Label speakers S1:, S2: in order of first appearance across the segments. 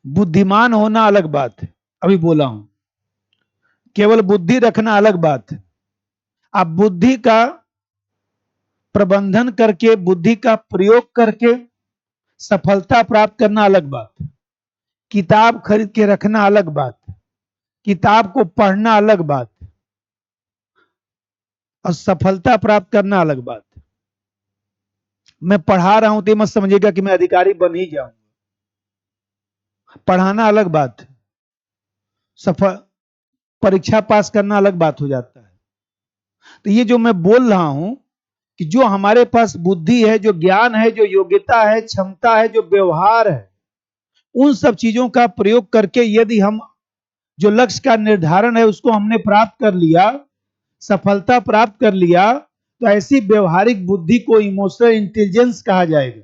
S1: बुद्धिमान होना अलग बात है, अभी बोला हूं। केवल बुद्धि रखना अलग बात है। आप बुद्धि का प्रबंधन करके, बुद्धि का प्रयोग करके सफलता प्राप्त करना अलग बात है। किताब खरीद के रखना अलग बात है, किताब को पढ़ना अलग बात है, और सफलता प्राप्त करना अलग बात है। मैं पढ़ा रहा हूं तो मत समझिएगा कि मैं अधिकारी बन ही जाऊंगा। पढ़ाना अलग बात है, सफल परीक्षा पास करना अलग बात हो जाता है। तो ये जो मैं बोल रहा हूं कि जो हमारे पास बुद्धि है, जो ज्ञान है, जो योग्यता है, क्षमता है, जो व्यवहार है, उन सब चीजों का प्रयोग करके यदि हम जो लक्ष्य का निर्धारण है उसको हमने प्राप्त कर लिया, सफलता प्राप्त कर लिया, तो ऐसी व्यवहारिक बुद्धि को इमोशनल इंटेलिजेंस कहा जाएगा।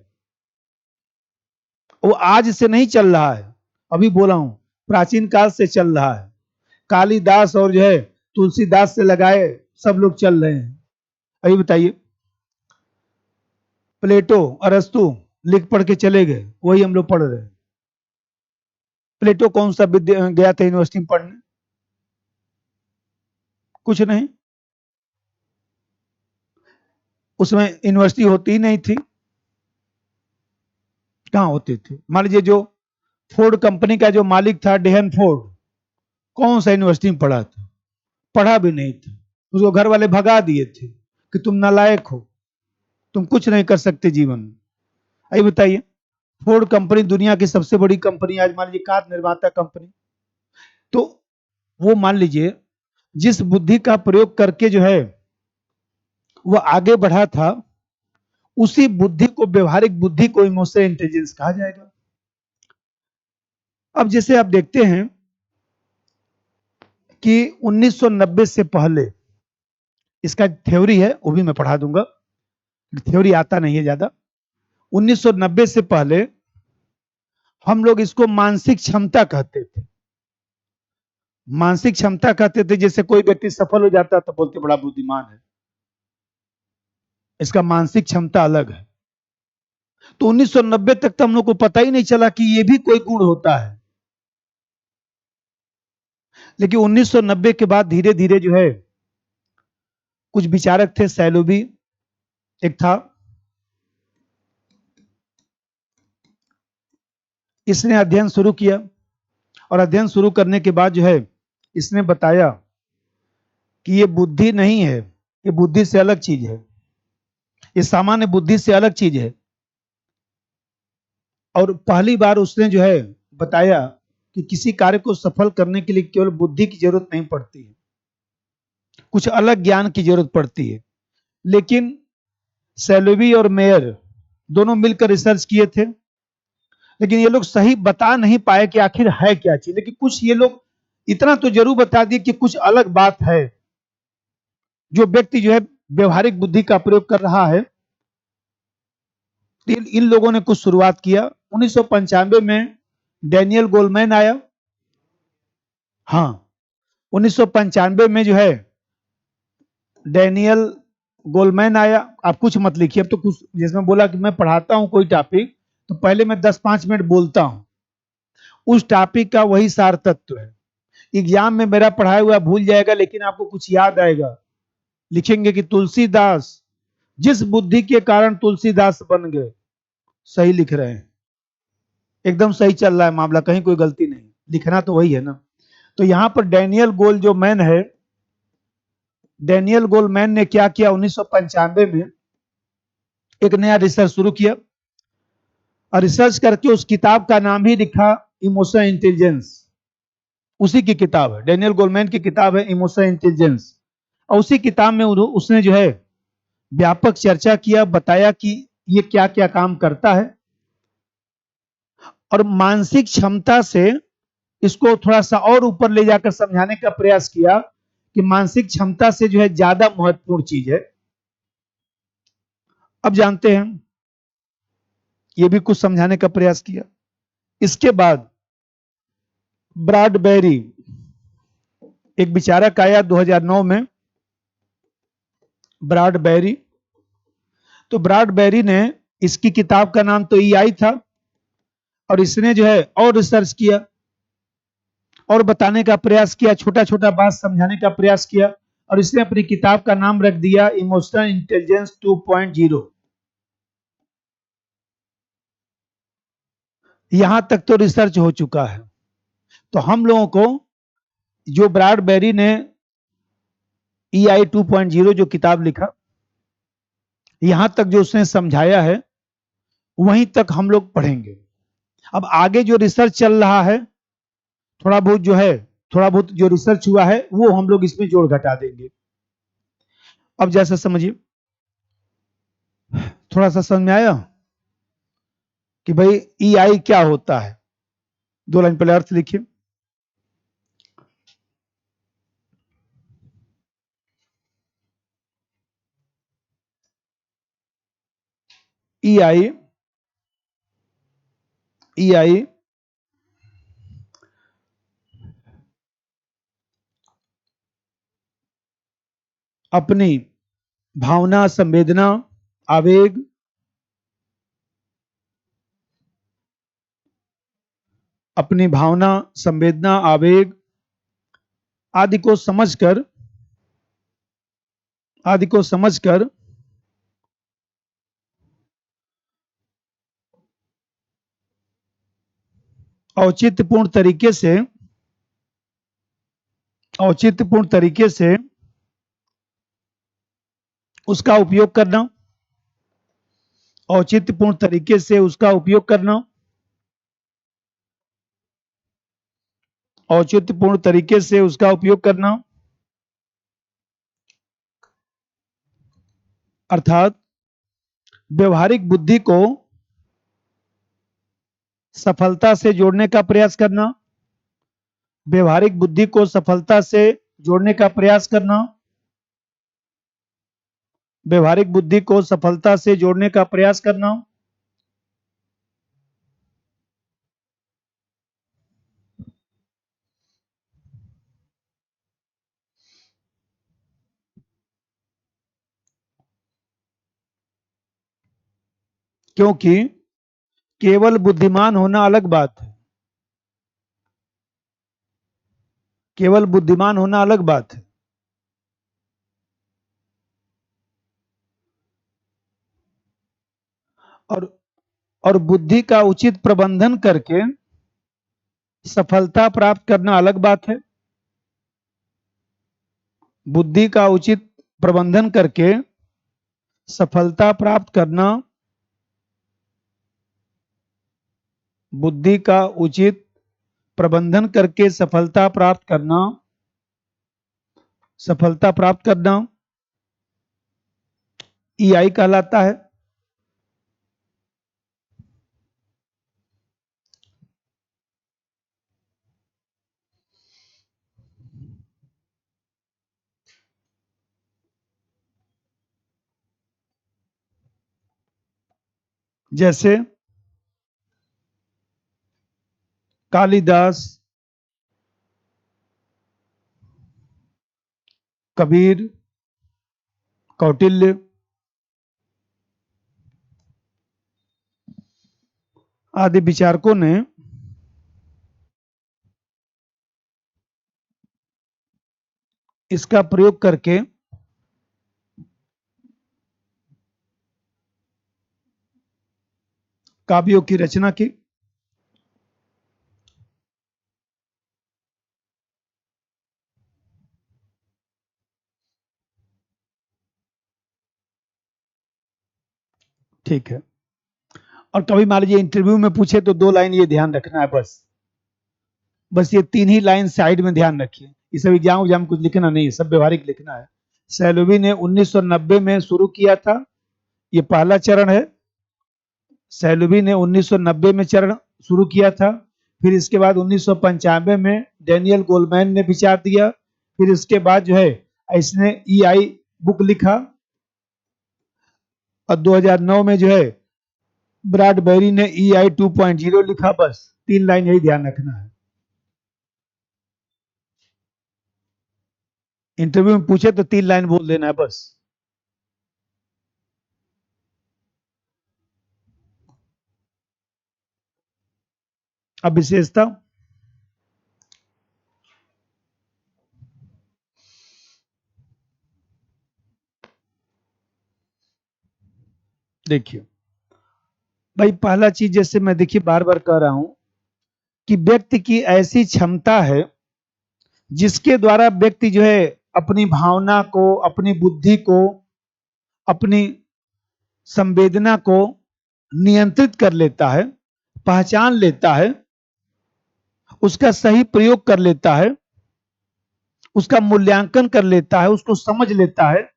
S1: वो आज से नहीं चल रहा है, अभी बोला हूं प्राचीन काल से चल रहा है। कालिदास और जो है तुलसीदास से लगाए सब लोग चल रहे हैं। अभी बताइए, प्लेटो अरस्तु लिख पढ़ के चले गए, वही हम लोग पढ़ रहे हैं। प्लेटो कौन सा विद्या गया था यूनिवर्सिटी में पढ़ने? कुछ नहीं, उसमें यूनिवर्सिटी होती ही नहीं थी। कहां होती थी? मान लीजिए जो फोर्ड कंपनी का जो मालिक था डेहन फोर्ड, कौन सा यूनिवर्सिटी में पढ़ा था? पढ़ा भी नहीं था। उसको घर वाले भगा दिए थे कि तुम नालायक हो, तुम कुछ नहीं कर सकते जीवन में। अभी बताइए, फोर्ड कंपनी दुनिया की सबसे बड़ी कंपनी, आज मान लीजिए कार निर्माता कंपनी। तो वो मान लीजिए जिस बुद्धि का प्रयोग करके जो है वो आगे बढ़ा था, उसी बुद्धि को, व्यवहारिक बुद्धि को इमोशनल इंटेलिजेंस कहा जाएगा। अब जैसे आप देखते हैं कि 1990 से पहले, इसका थ्योरी है वो भी मैं पढ़ा दूंगा, थ्योरी आता नहीं है ज्यादा। 1990 से पहले हम लोग इसको मानसिक क्षमता कहते थे। मानसिक क्षमता कहते थे, जैसे कोई व्यक्ति सफल हो जाता तो बोलते बड़ा बुद्धिमान है, इसका मानसिक क्षमता अलग है। तो 1990 तक तो हम लोग को पता ही नहीं चला कि ये भी कोई गुण होता है। लेकिन 1990 के बाद धीरे धीरे जो है कुछ विचारक थे, सैलोबी एक था, इसने अध्ययन शुरू किया, और अध्ययन शुरू करने के बाद जो है इसने बताया कि ये बुद्धि नहीं है, ये बुद्धि से अलग चीज है, ये सामान्य बुद्धि से अलग चीज है। और पहली बार उसने जो है बताया कि किसी कार्य को सफल करने के लिए केवल बुद्धि की जरूरत नहीं पड़ती है, कुछ अलग ज्ञान की जरूरत पड़ती है। लेकिन सैलोबी और मेयर दोनों मिलकर रिसर्च किए थे, लेकिन ये लोग सही बता नहीं पाए कि आखिर है क्या चीज। लेकिन कुछ ये लोग इतना तो जरूर बता दिए कि कुछ अलग बात है। जो व्यक्ति जो है व्यवहारिक बुद्धि का प्रयोग कर रहा है, इन लोगों ने कुछ शुरुआत किया। 1995 में डैनियल गोलमैन आया। हाँ, 1995 में जो है डैनियल गोलमैन आया। आप कुछ मत लिखिए, अब तो कुछ, जिसमें बोला कि मैं पढ़ाता हूं कोई टॉपिक तो पहले मैं 10-5 मिनट बोलता हूं, उस टॉपिक का वही सार तत्व है। एग्जाम में मेरा पढ़ाया हुआ भूल जाएगा, लेकिन आपको कुछ याद आएगा। लिखेंगे कि तुलसीदास, जिस बुद्धि के कारण तुलसीदास बन गए। सही लिख रहे हैं, एकदम सही चल रहा है मामला, कहीं कोई गलती नहीं, लिखना तो वही है ना। तो यहां पर डैनियल गोल जो मैन है, डैनियल गोलमैन ने क्या किया, 1995 में एक नया रिसर्च शुरू किया, और रिसर्च करके उस किताब का नाम ही लिखा इमोशनल इंटेलिजेंस। उसी की किताब है, डैनियल गोलमैन की किताब है इमोशनल इंटेलिजेंस। और उसी किताब में उसने जो है व्यापक चर्चा किया, बताया कि ये क्या क्या काम करता है, और मानसिक क्षमता से इसको थोड़ा सा और ऊपर ले जाकर समझाने का प्रयास किया कि मानसिक क्षमता से जो है ज्यादा महत्वपूर्ण चीज है। अब जानते हैं, ये भी कुछ समझाने का प्रयास किया। इसके बाद ब्रॉडबेरी, एक विचारक आया 2009 में, ब्रॉडबेरी। तो ब्रॉडबेरी ने, इसकी किताब का नाम तो ईआई था, और इसने जो है और रिसर्च किया और बताने का प्रयास किया, छोटा छोटा बात समझाने का प्रयास किया, और इसने अपनी किताब का नाम रख दिया इमोशनल इंटेलिजेंस 2.0। यहां तक तो रिसर्च हो चुका है। तो हम लोगों को जो ब्रैडबेरी ने EI 2.0 जो किताब लिखा, यहां तक जो उसने समझाया है वहीं तक हम लोग पढ़ेंगे। अब आगे जो रिसर्च चल रहा है, थोड़ा बहुत जो है, थोड़ा बहुत जो रिसर्च हुआ है वो हम लोग इसमें जोड़ घटा देंगे। अब जैसा समझिए, थोड़ा सा समझ में आया कि भाई EI क्या होता है? 2 लाइन पहले अर्थ लिखिए। EI अपनी भावना, संवेदना, आवेग, अपनी भावना, संवेदना, आवेग आदि को समझकर औचित्यपूर्ण तरीके से उसका उपयोग करना, औचित्यपूर्ण तरीके से उसका उपयोग करना, औचित्यपूर्ण तरीके से उसका उपयोग करना, अर्थात व्यवहारिक बुद्धि को सफलता से जोड़ने का प्रयास करना, व्यवहारिक बुद्धि को सफलता से जोड़ने का प्रयास करना, व्यवहारिक बुद्धि को सफलता से जोड़ने का प्रयास करना, क्योंकि केवल बुद्धिमान होना अलग बात है, केवल बुद्धिमान होना अलग बात है, और और बुद्धि का उचित प्रबंधन करके सफलता प्राप्त करना अलग बात है। बुद्धि का उचित प्रबंधन करके सफलता प्राप्त करना, बुद्धि का उचित प्रबंधन करके सफलता प्राप्त करना EI कहलाता है। जैसे कालिदास, कबीर, कौटिल्य आदि विचारकों ने इसका प्रयोग करके काव्यों की रचना की। ठीक है। और कभी मान लीजिए इंटरव्यू में पूछे तो 2 लाइन ये ध्यान रखना है, बस ये 3 ही लाइन साइड में ध्यान रखिए। ये सब एग्जाम कुछ लिखना नहीं है, सब व्यवहारिक लिखना है। सैलोवी ने 1990 में शुरू किया था, ये पहला चरण है। सैलोवी ने 1990 में चरण शुरू किया था। फिर इसके बाद 1995 में डैनियल गोलमैन ने विचार दिया। फिर इसके बाद जो है इसने EI बुक लिखा, और 2009 में जो है ब्रैडबेरी ने EI 2.0 लिखा। बस 3 लाइन यही ध्यान रखना है। इंटरव्यू में पूछे तो 3 लाइन बोल देना है बस। अब विशेषता, देखिए भाई, पहला चीज जैसे मैं देखिए बार बार कह रहा हूं कि व्यक्ति की ऐसी क्षमता है जिसके द्वारा व्यक्ति जो है अपनी भावना को, अपनी बुद्धि को, अपनी संवेदना को नियंत्रित कर लेता है, पहचान लेता है, उसका सही प्रयोग कर लेता है, उसका मूल्यांकन कर लेता है, उसको समझ लेता है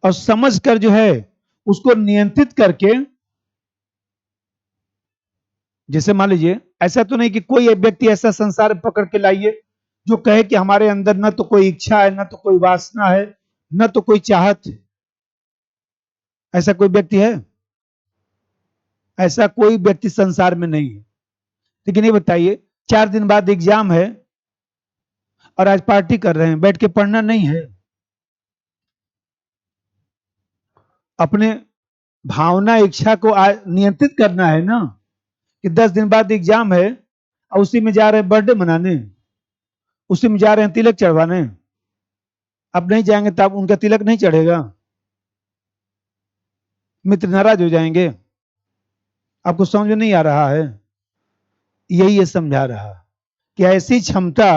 S1: और समझ कर जो है उसको नियंत्रित करके, जैसे मान लीजिए ऐसा तो नहीं कि कोई व्यक्ति ऐसा संसार पकड़ के लाइए जो कहे कि हमारे अंदर न तो कोई इच्छा है, न तो कोई वासना है, न तो कोई चाहत है। ऐसा कोई व्यक्ति है? ऐसा कोई व्यक्ति संसार में नहीं है। लेकिन ये बताइए, 4 दिन बाद एग्जाम है और आज पार्टी कर रहे हैं, बैठ के पढ़ना नहीं है, अपने भावना इच्छा को नियंत्रित करना है ना। कि 10 दिन बाद एग्जाम है और उसी में जा रहे हैं बर्थडे मनाने, उसी में जा रहे हैं तिलक चढ़वाने। अब नहीं जाएंगे तब उनका तिलक नहीं चढ़ेगा, मित्र नाराज हो जाएंगे। आपको समझ में नहीं आ रहा है? यही ये समझा रहा कि ऐसी क्षमता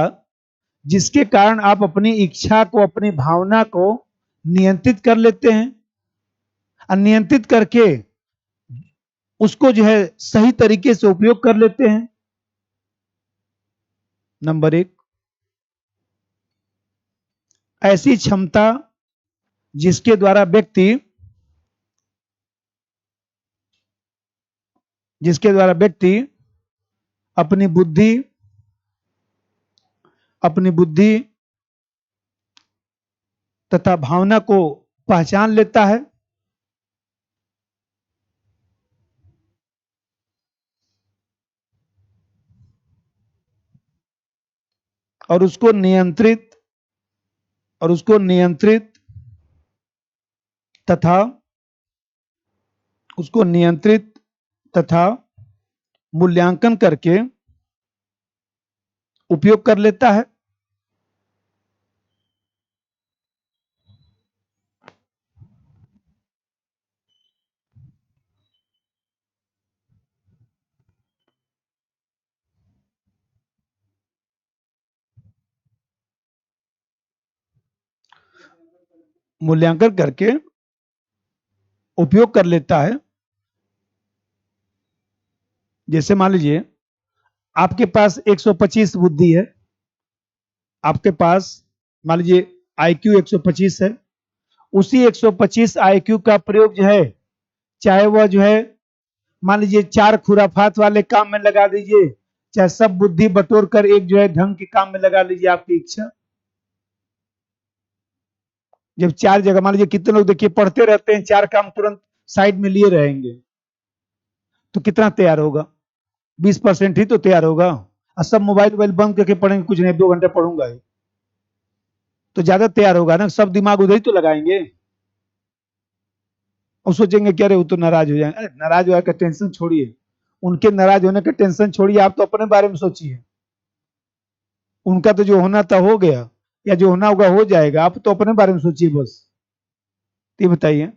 S1: जिसके कारण आप अपनी इच्छा को, अपनी भावना को नियंत्रित कर लेते हैं और नियंत्रित करके उसको जो है सही तरीके से उपयोग कर लेते हैं। नंबर 1, ऐसी क्षमता जिसके द्वारा व्यक्ति अपनी बुद्धि तथा भावना को पहचान लेता है और उसको नियंत्रित तथा मूल्यांकन करके उपयोग कर लेता है। मूल्यांकन करके उपयोग कर लेता है। जैसे मान लीजिए आपके पास 125 बुद्धि है, आपके पास मान लीजिए आईक्यू 125 है, उसी 125 आईक्यू का प्रयोग जो है, चाहे वह जो है मान लीजिए 4 खुराफात वाले काम में लगा दीजिए, चाहे सब बुद्धि बटोर कर एक जो है ढंग के काम में लगा लीजिए, आपकी इच्छा। जब 4 जगह, मान लीजिए कितने लोग देखिए पढ़ते रहते हैं, 4 काम तुरंत साइड में लिए रहेंगे, तो कितना तैयार होगा? 20% ही तो तैयार होगा। और सब मोबाइल बंद करके पढ़ेंगे, कुछ नहीं 2 घंटे पढ़ूंगा ही, तो ज्यादा तैयार होगा ना। सब दिमाग उधर ही तो लगाएंगे और सोचेंगे कि अरे वो तो नाराज हो जाएंगे। अरे नाराज होने का टेंशन छोड़िए, उनके नाराज होने का टेंशन छोड़िए, आप तो अपने बारे में सोचिए। उनका तो जो होना था हो गया, या जो होना होगा हो जाएगा, आप तो अपने बारे में सोचिए बस। ये बताइए,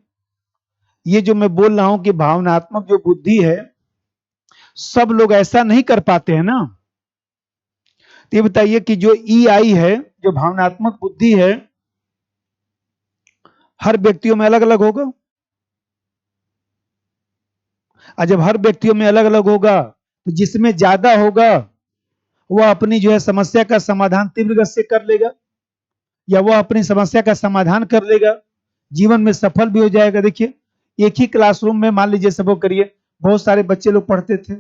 S1: ये जो मैं बोल रहा हूं कि भावनात्मक जो बुद्धि है, सब लोग ऐसा नहीं कर पाते हैं ना। तो ये बताइए कि जो EI है, जो भावनात्मक बुद्धि है, हर व्यक्तियों में अलग अलग होगा। और जब हर व्यक्तियों में अलग अलग होगा तो जिसमें ज्यादा होगा वह अपनी जो है समस्या का समाधान तीव्र गति से कर लेगा, या वह अपनी समस्या का समाधान कर लेगा, जीवन में सफल भी हो जाएगा। देखिए एक ही क्लासरूम में मान लीजिए सब करिए, बहुत सारे बच्चे लोग पढ़ते थे,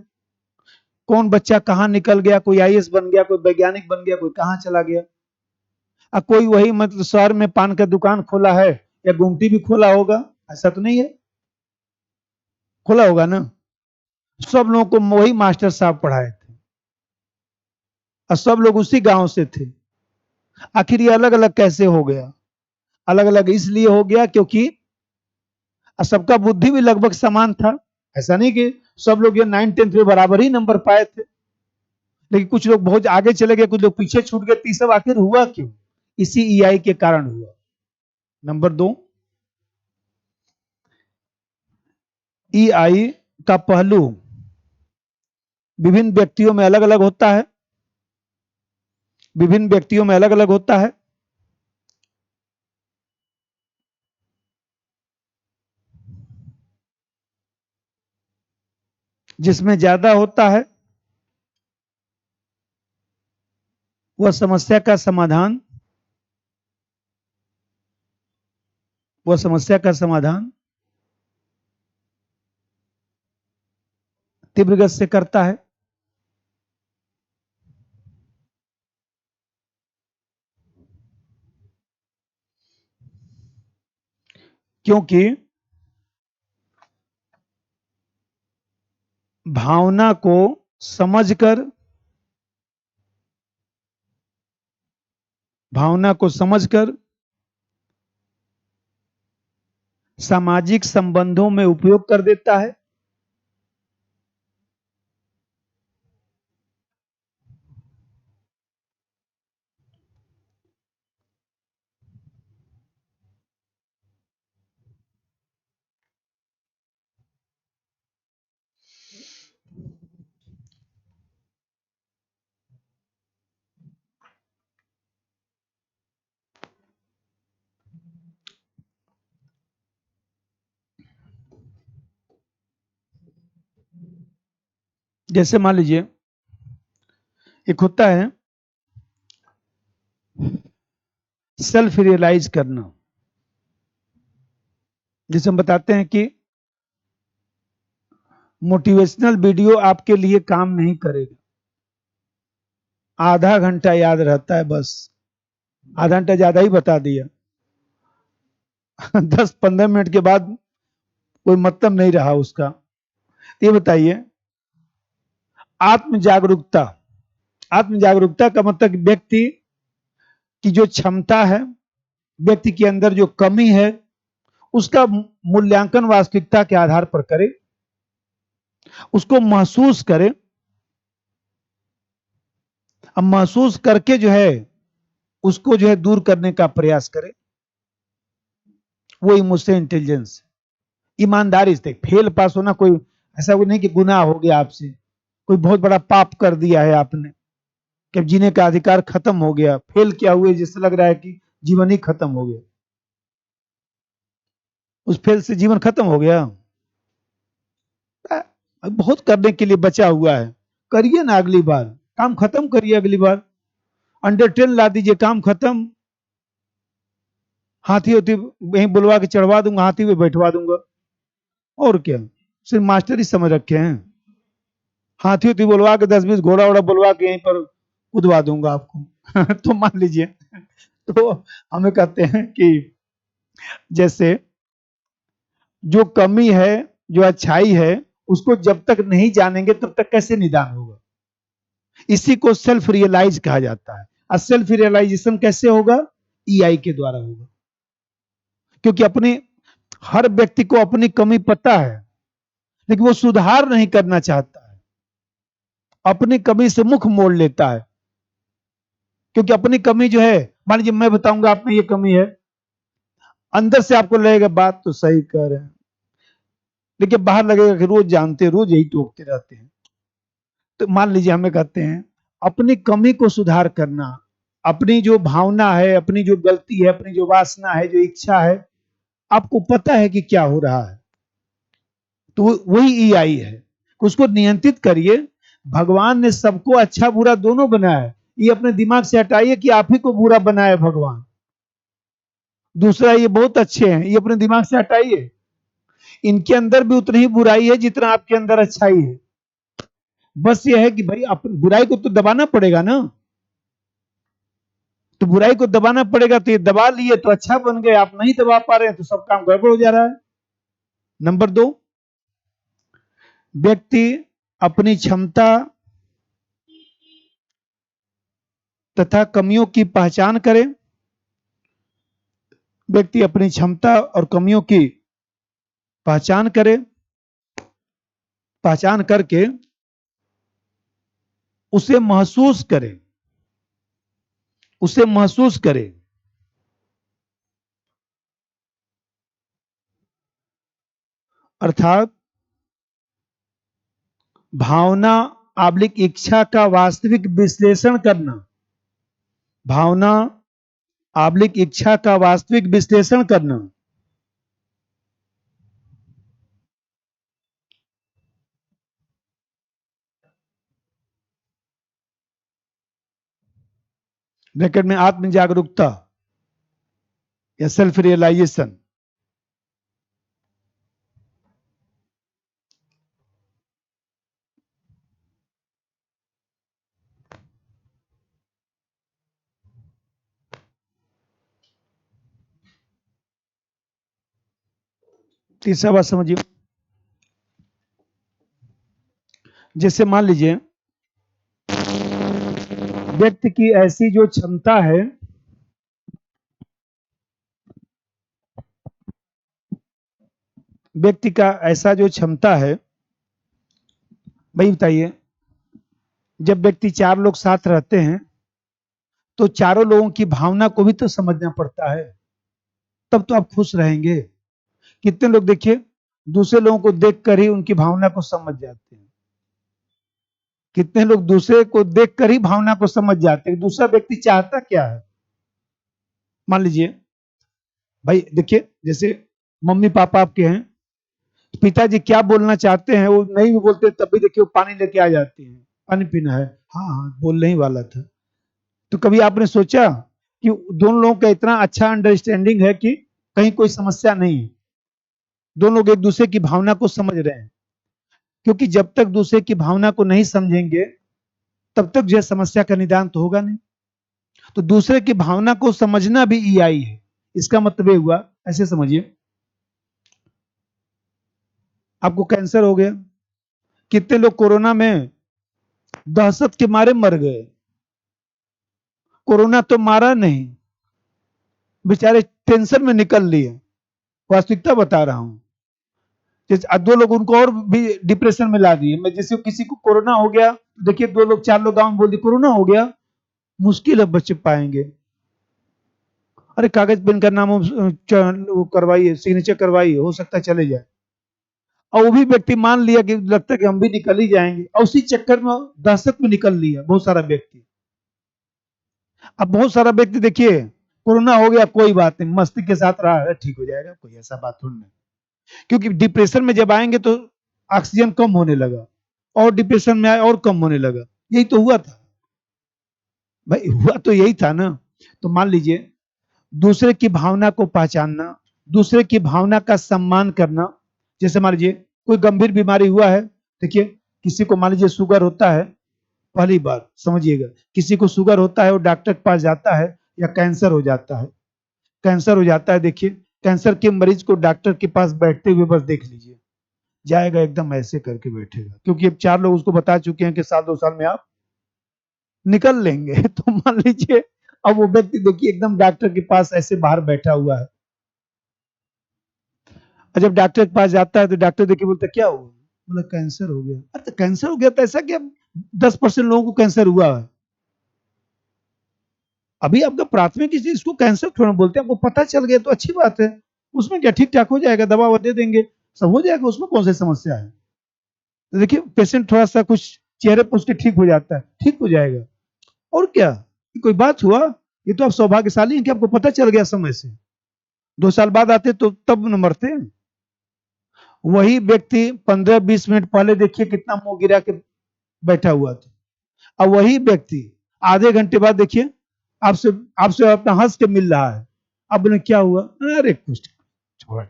S1: कौन बच्चा कहाँ निकल गया, कोई IAS बन गया, कोई वैज्ञानिक बन गया, कोई कहाँ चला गया। अब कोई वही मतलब शहर में पान का दुकान खोला है या गुमटी भी खोला होगा, ऐसा तो नहीं है, खोला होगा ना। सब लोगों को वही मास्टर साहब पढ़ाए थे और सब लोग उसी गांव से थे। आखिर ये अलग अलग कैसे हो गया? अलग अलग इसलिए हो गया क्योंकि सबका बुद्धि भी लगभग समान था। ऐसा नहीं कि सब लोग ये 9th-10th में बराबर ही नंबर पाए थे, लेकिन कुछ लोग बहुत आगे चले गए, कुछ लोग पीछे छूट गए। तो ये सब आखिर हुआ क्यों? इसी ईआई के कारण हुआ। नंबर 2, ईआई का पहलू विभिन्न व्यक्तियों में अलग अलग होता है। विभिन्न व्यक्तियों में अलग अलग होता है। जिसमें ज्यादा होता है वह समस्या का समाधान तीव्र गति से करता है। क्योंकि भावना को समझकर सामाजिक संबंधों में उपयोग कर देता है। जैसे मान लीजिए एक होता है सेल्फ रियलाइज करना, जिसे हम बताते हैं कि मोटिवेशनल वीडियो आपके लिए काम नहीं करेगा। आधा घंटा याद रहता है, बस आधा घंटा ज्यादा ही बता दिया। 10-15 मिनट के बाद कोई मतलब नहीं रहा उसका। ये बताइए, आत्म जागरूकता का मतलब व्यक्ति की जो क्षमता है, व्यक्ति के अंदर जो कमी है, उसका मूल्यांकन वास्तविकता के आधार पर करे, उसको महसूस करे। अब महसूस करके जो है उसको जो है दूर करने का प्रयास करे। वो इमोशनल इंटेलिजेंस, ईमानदारी से। फेल पास होना कोई ऐसा कोई नहीं कि गुनाह हो गया आपसे, कोई बहुत बड़ा पाप कर दिया है आपने कि जीने का अधिकार खत्म हो गया। फेल क्या हुए जिससे लग रहा है कि जीवन ही खत्म हो गया, उस फेल से जीवन खत्म हो गया। बहुत करने के लिए बचा हुआ है, करिए ना, अगली बार काम खत्म करिए। अगली बार अंडर 10 ला दीजिए, काम खत्म। हाथी होती वहीं बुलवा के चढ़वा दूंगा, हाथी पे बैठवा दूंगा, और क्या। सिर्फ मास्टर ही समझ रखे हैं। हाथी होती बुलवा के 10-20 घोड़ा वोड़ा बुलवा के यहीं पर कूदवा दूंगा आपको। तो मान लीजिए, तो हमें कहते हैं कि जैसे जो कमी है, जो अच्छाई है, उसको जब तक नहीं जानेंगे तब तक कैसे निदान होगा। इसी को सेल्फ रियलाइज कहा जाता है। और सेल्फ रियलाइजेशन कैसे होगा? ईआई के द्वारा होगा। क्योंकि हर व्यक्ति को अपनी कमी पता है, लेकिन वो सुधार नहीं करना चाहता है, अपनी कमी से मुख मोड़ लेता है। क्योंकि अपनी कमी जो है, मान लीजिए मैं बताऊंगा आप में ये कमी है, अंदर से आपको लगेगा बात तो सही कह रहे हैं, लेकिन बाहर लगेगा कि रोज जानते, रोज यही टोकते रहते हैं। तो मान लीजिए हमें कहते हैं अपनी कमी को सुधार करना, अपनी जो भावना है, अपनी जो गलती है, अपनी जो वासना है, जो इच्छा है, आपको पता है कि क्या हो रहा है, तो वही ईआई है। उसको नियंत्रित करिए। भगवान ने सबको अच्छा बुरा दोनों बनाया है। ये अपने दिमाग से हटाइए कि आप ही को बुरा बनाया भगवान, दूसरा ये बहुत अच्छे हैं, ये अपने दिमाग से हटाइए। इनके अंदर भी उतनी ही बुराई है जितना आपके अंदर अच्छाई है। बस ये है कि भाई अपनी बुराई को तो दबाना पड़ेगा ना, तो बुराई को दबाना पड़ेगा। तो ये दबा लिए तो अच्छा बन गए, आप नहीं दबा पा रहे हैं तो सब काम गड़बड़ हो जा रहा है। नंबर 2, व्यक्ति अपनी क्षमता तथा कमियों की पहचान करे। व्यक्ति अपनी क्षमता और कमियों की पहचान करे पहचान करके उसे महसूस करें, उसे महसूस करें। अर्थात भावना आब्लिक इच्छा का वास्तविक विश्लेषण करना, भावना आब्लिक इच्छा का वास्तविक विश्लेषण करना। ब्रैकेट में आत्म जागरूकता या सेल्फ रियलाइजेशन। तीसरा बात समझिए, जैसे मान लीजिए व्यक्ति की ऐसी जो क्षमता है, व्यक्ति का ऐसा जो क्षमता है, भाई बताइए, जब व्यक्ति चार लोग साथ रहते हैं तो चारों लोगों की भावना को भी तो समझना पड़ता है, तब तो आप खुश रहेंगे। कितने लोग देखिए दूसरे लोगों को देखकर ही उनकी भावना को समझ जाते हैं, कितने लोग दूसरे को देखकर ही भावना को समझ जाते हैं दूसरा व्यक्ति चाहता क्या है। मान लीजिए भाई देखिए, जैसे मम्मी पापा आपके हैं, पिताजी क्या बोलना चाहते हैं वो नहीं भी बोलते, तब भी देखिए वो पानी लेके आ जाती हैं, पानी पीना है, हाँ हाँ बोलने ही वाला था। तो कभी आपने सोचा कि दोनों लोगों का इतना अच्छा अंडरस्टैंडिंग है कि कहीं कोई समस्या नहीं है, दोनों लोग एक दूसरे की भावना को समझ रहे हैं। क्योंकि जब तक दूसरे की भावना को नहीं समझेंगे तब तक जो समस्या का निदान तो होगा नहीं। तो दूसरे की भावना को समझना भी ईआई है। इसका मतलब ये हुआ, ऐसे समझिए आपको कैंसर हो गया, कितने लोग कोरोना में दहशत के मारे मर गए, कोरोना तो मारा नहीं, बेचारे टेंशन में निकल लिए। वास्तविकता बता रहा हूं, दो लोग उनको और भी डिप्रेशन में ला दिए। मैं जैसे किसी को कोरोना हो गया, देखिए दो लोग चार लोग गांव में बोल दिए कोरोना हो गया, मुश्किल है बच पाएंगे। अरे कागज पेन का नाम करवाइए, सिग्नेचर करवाइए, हो सकता है चले जाए। और वो भी व्यक्ति मान लिया कि लगता है कि हम भी निकल ही जाएंगे, और उसी चक्कर में दहशत में निकल लिया बहुत सारा व्यक्ति। अब बहुत सारा व्यक्ति देखिए कोरोना हो गया कोई बात नहीं, मस्ती के साथ रहा है, ठीक हो जाएगा, कोई ऐसा बात थोड़ी नहीं। क्योंकि डिप्रेशन में जब आएंगे तो ऑक्सीजन कम होने लगा, और डिप्रेशन में आए और कम होने लगा। यही तो हुआ था भाई, हुआ तो यही था ना। तो मान लीजिए दूसरे की भावना को पहचानना, दूसरे की भावना का सम्मान करना। जैसे मान लीजिए कोई गंभीर बीमारी हुआ है, देखिए किसी को मान लीजिए शुगर होता है, पहली बार समझिएगा, किसी को शुगर होता है वो डॉक्टर के पास जाता है, या कैंसर हो जाता है, कैंसर हो जाता है, देखिए कैंसर के मरीज को डॉक्टर के पास बैठते हुए बस देख लीजिए, जाएगा एकदम ऐसे करके बैठेगा, क्योंकि अब चार लोग उसको बता चुके हैं कि साल दो साल में आप निकल लेंगे। तो मान लीजिए अब वो व्यक्ति देखिए एकदम डॉक्टर के पास ऐसे बाहर बैठा हुआ है, और जब डॉक्टर के पास जाता है तो डॉक्टर देखिए बोलता क्या हुआ, बोला कैंसर हो गया। अरे तो कैंसर हो गया तो ऐसा क्या 10% लोगों को कैंसर हुआ है, अभी आपका प्राथमिक चीज इसको कैंसर थोड़ा बोलते हैं, आपको पता चल गया तो अच्छी बात है, उसमें क्या ठीक ठाक हो जाएगा, दवा वो दे देंगे, सब हो जाएगा, उसमें कौन सी समस्या है। तो देखिए पेशेंट थोड़ा सा कुछ चेहरे पर उसके ठीक हो जाता है, ठीक हो जाएगा, और क्या कोई बात हुआ। ये तो आप सौभाग्यशाली हैं कि आपको पता चल गया समय से, 2 साल बाद आते तो तब न मरते। वही व्यक्ति 15-20 मिनट पहले देखिए कितना मुंह गिरा के बैठा हुआ था, अब वही व्यक्ति आधे घंटे बाद देखिए आपसे आपसे अपना हंस के मिल रहा है। अब बोले क्या हुआ, अरे कुछ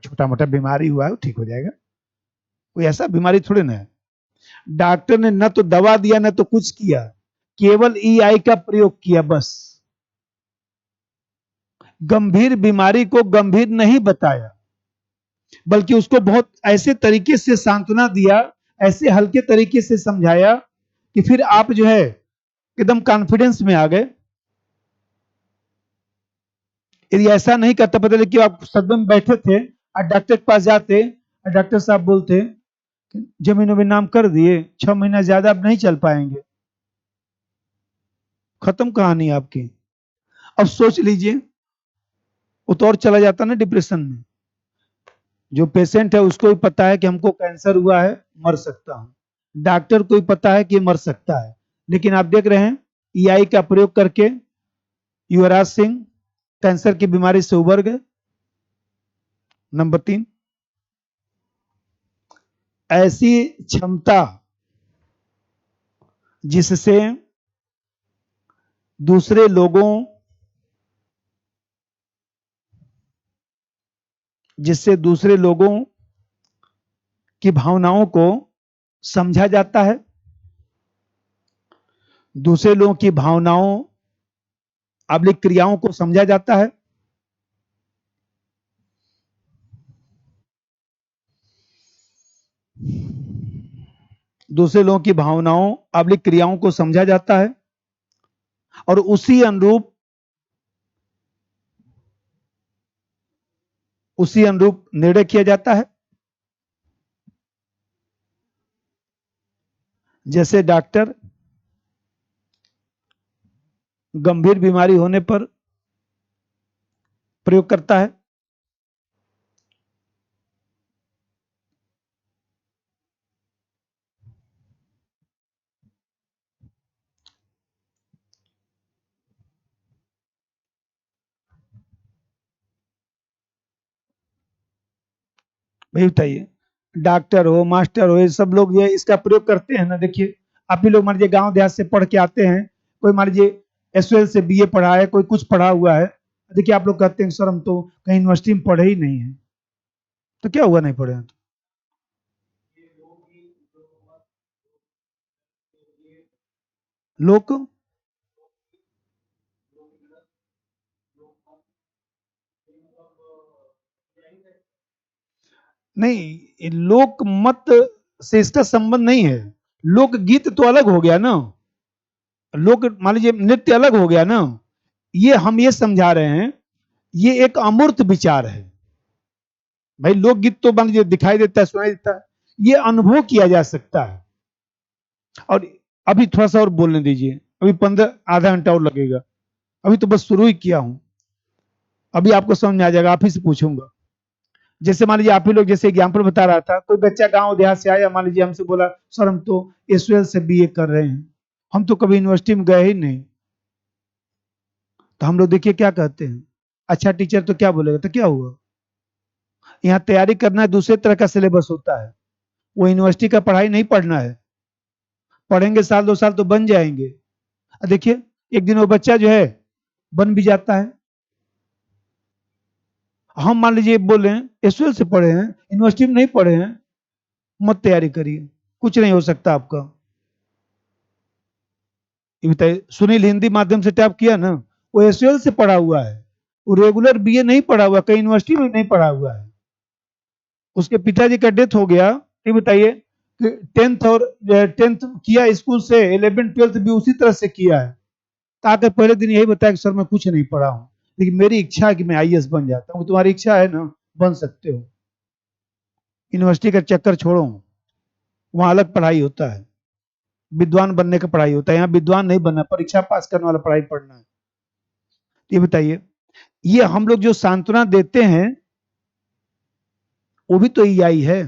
S1: छोटा मोटा बीमारी हुआ है ठीक हो जाएगा, कोई ऐसा बीमारी थोड़ी ना है। डॉक्टर ने न तो दवा दिया न तो कुछ किया, केवल ईआई का प्रयोग किया बस, गंभीर बीमारी को गंभीर नहीं बताया, बल्कि उसको बहुत ऐसे तरीके से सांत्वना दिया, ऐसे हल्के तरीके से समझाया कि फिर आप जो है एकदम कॉन्फिडेंस में आ गए। यदि ऐसा नहीं करता, पता लगे कि आप सदमे में बैठे थे और डॉक्टर के पास जाते और डॉक्टर साहब बोलते जमीनों में नाम कर दिए, 6 महीना ज्यादा आप नहीं चल पाएंगे, खत्म कहानी आपकी। अब सोच लीजिए, वो तो और चला जाता ना डिप्रेशन में। जो पेशेंट है उसको भी पता है कि हमको कैंसर हुआ है, मर सकता हूं, डॉक्टर को भी पता है कि मर सकता है, लेकिन आप देख रहे हैं ईआई का प्रयोग करके युवराज सिंह कैंसर की बीमारी से उबर गए। नंबर 3, ऐसी क्षमता जिससे दूसरे लोगों जिससे दूसरे लोगों की भावनाओं को समझा जाता है, दूसरे लोगों की भावनाओं अब्लिक क्रियाओं को समझा जाता है, दूसरे लोगों की भावनाओं अब्लिक क्रियाओं को समझा जाता है और उसी अनुरूप निर्णय किया जाता है। जैसे डॉक्टर गंभीर बीमारी होने पर प्रयोग करता है, भाई बताइए, डॉक्टर हो मास्टर हो ये सब लोग ये इसका प्रयोग करते हैं ना। देखिए आप ही लोग मान लीजिए गांव देहात से पढ़ के आते हैं, कोई मान लीजिए एसएल से बीए पढ़ा है, कोई कुछ पढ़ा हुआ है, देखिए आप लोग कहते हैं सर हम तो कहीं यूनिवर्सिटी में पढ़े ही नहीं है, तो क्या हुआ नहीं पढ़े हैं तो? लोग नहीं, लोक मत से इसका संबंध नहीं है। लोकगीत तो अलग हो गया ना, लोक मान लीजिए नृत्य अलग हो गया ना। ये हम ये समझा रहे हैं, ये एक अमूर्त विचार है। भाई लोकगीत तो मान लीजिए दिखाई देता है, सुनाई देता है, ये अनुभव किया जा सकता है। और अभी थोड़ा सा और बोलने दीजिए, अभी 15 आधा घंटा और लगेगा, अभी तो बस शुरू ही किया हूं, अभी आपको समझ में आ जाएगा, आप ही से पूछूंगा। जैसे मान लीजिए आप ही लोग, जैसे एग्जाम्पल बता रहा था, कोई बच्चा गांव देहात से आया, मान लीजिए हमसे बोला सर हम तो एसएल से बीए कर रहे हैं, हम तो कभी यूनिवर्सिटी में गए ही नहीं, तो हम लोग देखिए क्या कहते हैं, अच्छा टीचर तो क्या बोलेगा, तो क्या हुआ, यहाँ तैयारी करना है, दूसरे तरह का सिलेबस होता है, वो यूनिवर्सिटी का पढ़ाई नहीं पढ़ना है, पढ़ेंगे साल 2 साल तो बन जाएंगे। देखिए एक दिन वो बच्चा जो है बन भी जाता है। हम मान लीजिए बोले एसएल से पढ़े हैं, यूनिवर्सिटी में नहीं पढ़े हैं, मत तैयारी करिए, कुछ नहीं हो सकता आपका। ये बताइए, सुनील हिंदी माध्यम से टैप किया ना, वो एसएल से पढ़ा हुआ है, वो रेगुलर बीए नहीं पढ़ा हुआ, कहीं यूनिवर्सिटी में नहीं पढ़ा हुआ है, उसके पिताजी का डेथ हो गया। ये बताइए कि 10th किया स्कूल से, 11th 12th भी उसी तरह से किया है, तो आकर पहले दिन यही बताया कि सर मैं कुछ नहीं पढ़ा हूँ, लेकिन मेरी इच्छा है कि मैं आईएएस बन जाता हूँ। तुम्हारी इच्छा है ना, बन सकते हो, यूनिवर्सिटी का चक्कर छोड़ो, वहां अलग पढ़ाई होता है, विद्वान बनने का पढ़ाई होता है, यहाँ विद्वान नहीं बनना, परीक्षा पास करने वाला पढ़ाई पढ़ना है। ये बताइए, ये हम लोग जो सांत्वना देते हैं वो भी तो ईआई है।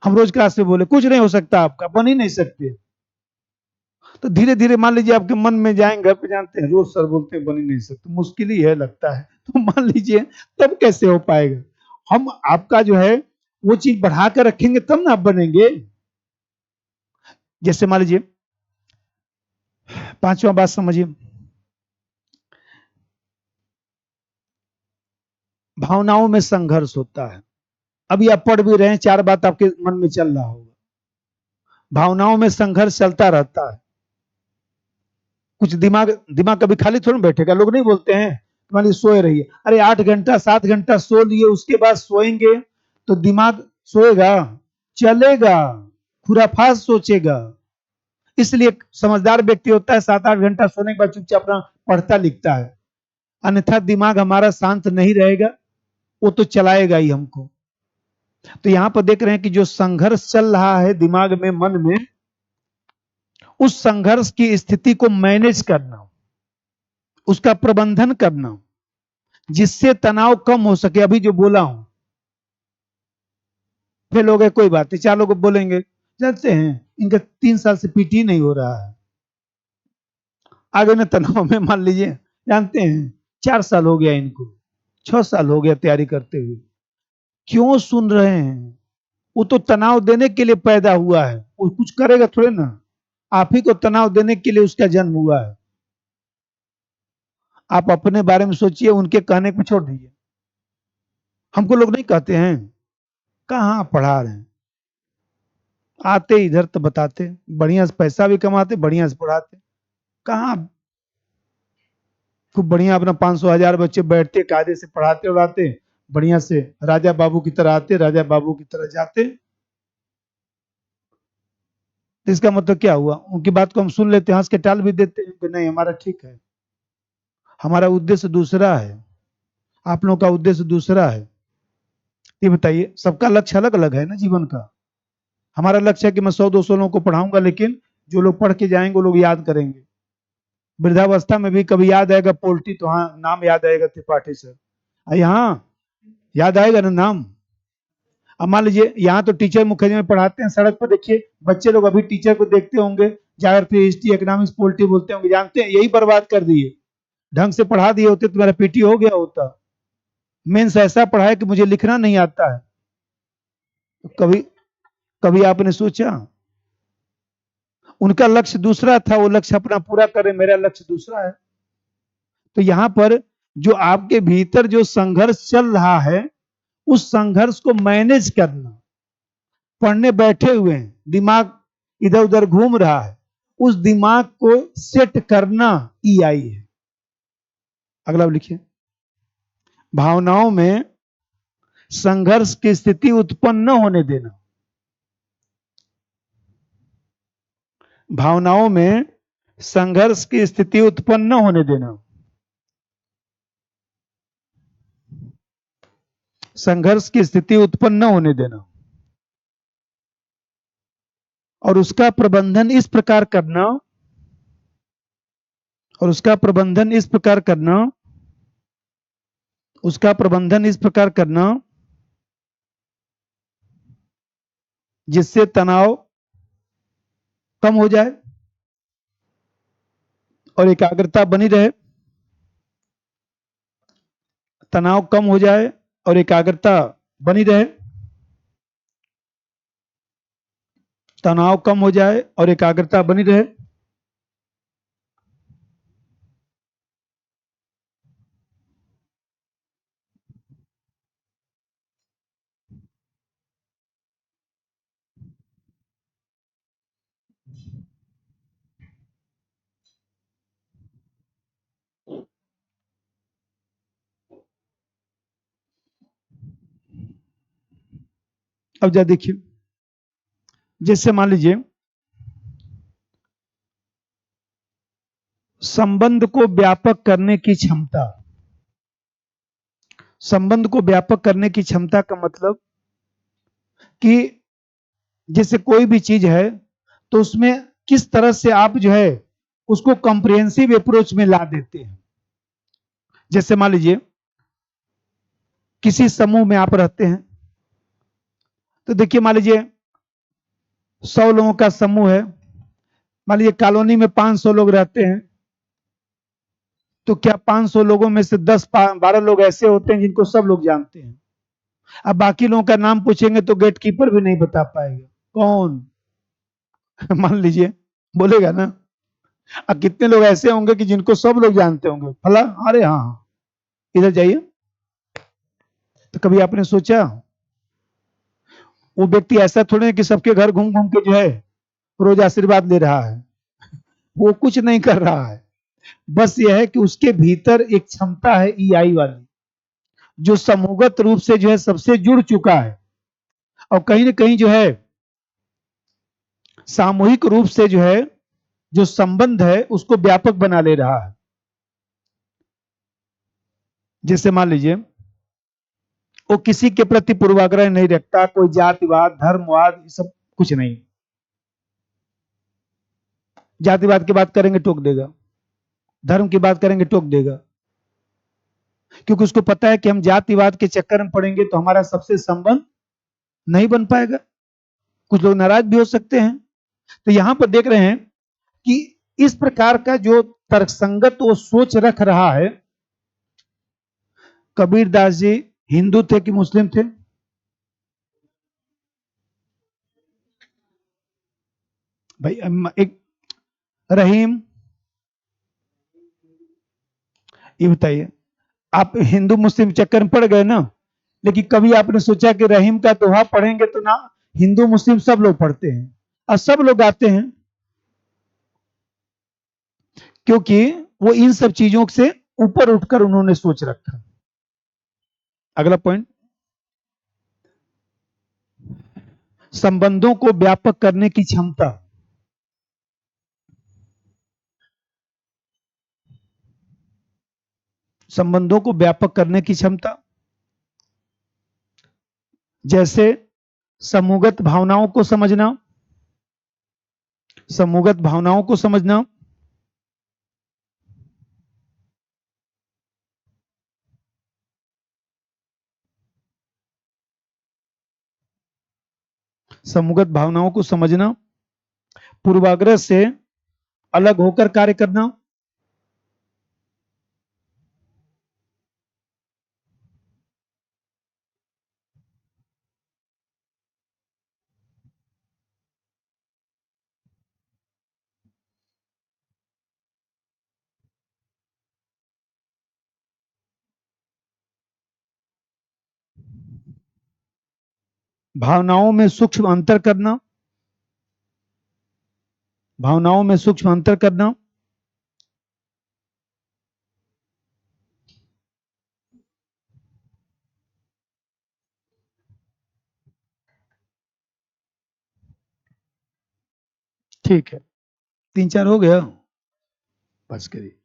S1: हम रोज क्लास में बोले कुछ नहीं हो सकता आपका, बन ही नहीं सकते, तो धीरे धीरे मान लीजिए आपके मन में जाएंगे, घर पे जानते हैं रोज सर बोलते हैं बन ही नहीं सकते, मुश्किल ही है लगता है, तो मान लीजिए तब कैसे हो पाएगा। हम आपका जो है वो चीज बढ़ा कर रखेंगे तब ना आप बनेंगे। जैसे मान लीजिए, पांचवा बात समझिए, भावनाओं में संघर्ष होता है। अभी आप पढ़ भी रहे हैं, 4 बात आपके मन में चल रहा होगा, भावनाओं में संघर्ष चलता रहता है। कुछ दिमाग दिमाग कभी खाली थोड़ा बैठेगा, लोग नहीं बोलते हैं मान लीजिए सोए रहिए, अरे 8 घंटा 7 घंटा सो लिए, उसके बाद सोएंगे तो दिमाग सोएगा, चलेगा, खुराफात सोचेगा। इसलिए समझदार व्यक्ति होता है 7 8 घंटा सोने के बाद चुपचाप अपना पढ़ता लिखता है, अन्यथा दिमाग हमारा शांत नहीं रहेगा, वो तो चलाएगा ही हमको। तो यहां पर देख रहे हैं कि जो संघर्ष चल रहा है दिमाग में, मन में, उस संघर्ष की स्थिति को मैनेज करना, उसका प्रबंधन करना, जिससे तनाव कम हो सके। अभी जो बोला हूं, फिर लोग कोई बात नहीं, 4 लोग बोलेंगे जानते हैं इनका 3 साल से पीटी नहीं हो रहा है, आगे न तनाव में, मान लीजिए जानते हैं 4 साल हो गया इनको, 6 साल हो गया तैयारी करते हुए। क्यों सुन रहे हैं? वो तो तनाव देने के लिए पैदा हुआ है, वो कुछ करेगा थोड़े ना, आप ही को तनाव देने के लिए उसका जन्म हुआ है। आप अपने बारे में सोचिए, उनके कहने को छोड़ दीजिए। हमको लोग नहीं कहते हैं कहाँ पढ़ा रहे हैं, आते इधर तो बताते, बढ़िया से पैसा भी कमाते, बढ़िया से पढ़ाते, कहाँ खूब बढ़िया अपना 500 1000 बच्चे बैठते, कायदे से पढ़ाते उड़ाते, बढ़िया से राजा बाबू की तरह आते, राजा बाबू की तरह जाते। इसका मतलब क्या हुआ? उनकी बात को हम सुन लेते, हंस के टाल भी देते हैं कि नहीं हमारा ठीक है, हमारा उद्देश्य दूसरा है, आप लोगों का उद्देश्य दूसरा है। ये बताइए, सबका लक्ष्य अलग अलग है ना जीवन का। हमारा लक्ष्य है कि मैं 100 200 लोगों को पढ़ाऊंगा, लेकिन जो लोग पढ़ के जाएंगे वो लोग याद करेंगे। वृद्धावस्था में भी कभी याद आएगा पोल्टी, तो हाँ नाम याद आएगा त्रिपाठी सर, यहाँ याद आएगा ना नाम। अब मान लीजिए यहाँ तो टीचर मुखर्जी में पढ़ाते हैं, सड़क पर देखिए बच्चे लोग अभी टीचर को देखते होंगे, जाकर फिर हिस्ट्री इकोनॉमिक्स पोल्टी बोलते होंगे, जानते हैं यही बर्बाद कर दिए। ढंग से पढ़ा दिए होते तो मेरा पीटी हो गया होता। मेंस ऐसा पढ़ा है कि मुझे लिखना नहीं आता है। तो कभी कभी आपने सोचा, उनका लक्ष्य दूसरा था, वो लक्ष्य अपना पूरा करे, मेरा लक्ष्य दूसरा है। तो यहां पर जो आपके भीतर जो संघर्ष चल रहा है, उस संघर्ष को मैनेज करना, पढ़ने बैठे हुए हैं, दिमाग इधर उधर घूम रहा है, उस दिमाग को सेट करना ईआई है। अगला लिखिए, भावनाओं में संघर्ष की स्थिति उत्पन्न न होने देना। भावनाओं में संघर्ष की स्थिति उत्पन्न न होने देना। संघर्ष की स्थिति उत्पन्न न होने देना और उसका प्रबंधन इस प्रकार करना, और उसका प्रबंधन इस प्रकार करना, उसका प्रबंधन इस प्रकार करना जिससे तनाव कम हो जाए और एकाग्रता बनी रहे। तनाव कम हो जाए और एकाग्रता बनी रहे। तनाव कम हो जाए और एकाग्रता बनी रहे। अब जरा देखिए, जैसे मान लीजिए संबंध को व्यापक करने की क्षमता। संबंध को व्यापक करने की क्षमता का मतलब कि जैसे कोई भी चीज है तो उसमें किस तरह से आप जो है उसको कॉम्प्रिहेंसिव अप्रोच में ला देते हैं। जैसे मान लीजिए किसी समूह में आप रहते हैं, तो देखिए मान लीजिए 100 लोगों का समूह है, मान लीजिए कॉलोनी में 500 लोग रहते हैं, तो क्या 500 लोगों में से 10 12 लोग ऐसे होते हैं जिनको सब लोग जानते हैं। अब बाकी लोगों का नाम पूछेंगे तो गेट कीपर भी नहीं बता पाएगा कौन मान लीजिए बोलेगा ना। अब कितने लोग ऐसे होंगे कि जिनको सब लोग जानते होंगे, फला अरे हाँ हाँ इधर जाइए। तो कभी आपने सोचा वो व्यक्ति ऐसा थोड़े है कि सबके घर घूम घूम के जो है रोज आशीर्वाद ले रहा है, वो कुछ नहीं कर रहा है। बस यह है कि उसके भीतर एक क्षमता है ईआई वाली, जो समूहगत रूप से जो है सबसे जुड़ चुका है और कहीं ना कहीं जो है सामूहिक रूप से जो है जो संबंध है उसको व्यापक बना ले रहा है। जैसे मान लीजिए वो किसी के प्रति पूर्वाग्रह नहीं रखता, कोई जातिवाद धर्मवाद ये सब कुछ नहीं। जातिवाद की बात करेंगे टोक देगा, धर्म की बात करेंगे टोक देगा, क्योंकि उसको पता है कि हम जातिवाद के चक्कर में पड़ेंगे तो हमारा सबसे संबंध नहीं बन पाएगा, कुछ लोग नाराज भी हो सकते हैं। तो यहां पर देख रहे हैं कि इस प्रकार का जो तर्कसंगत वो सोच रख रहा है। कबीरदास जी हिंदू थे कि मुस्लिम थे? भाई एक रहीम, ये बताइए, आप हिंदू मुस्लिम चक्कर में पड़ गए ना, लेकिन कभी आपने सोचा कि रहीम का दोहा पढ़ेंगे तो ना हिंदू मुस्लिम सब लोग पढ़ते हैं और सब लोग गाते हैं, क्योंकि वो इन सब चीजों से ऊपर उठकर उन्होंने सोच रखा। अगला पॉइंट, संबंधों को व्यापक करने की क्षमता। संबंधों को व्यापक करने की क्षमता, जैसे समूहगत भावनाओं को समझना, समूहगत भावनाओं को समझना, समूहगत भावनाओं को समझना, पूर्वाग्रह से अलग होकर कार्य करना, भावनाओं में सूक्ष्म अंतर करना, भावनाओं में सूक्ष्म अंतर करना, ठीक है, 3-4 हो गया, बस करिए।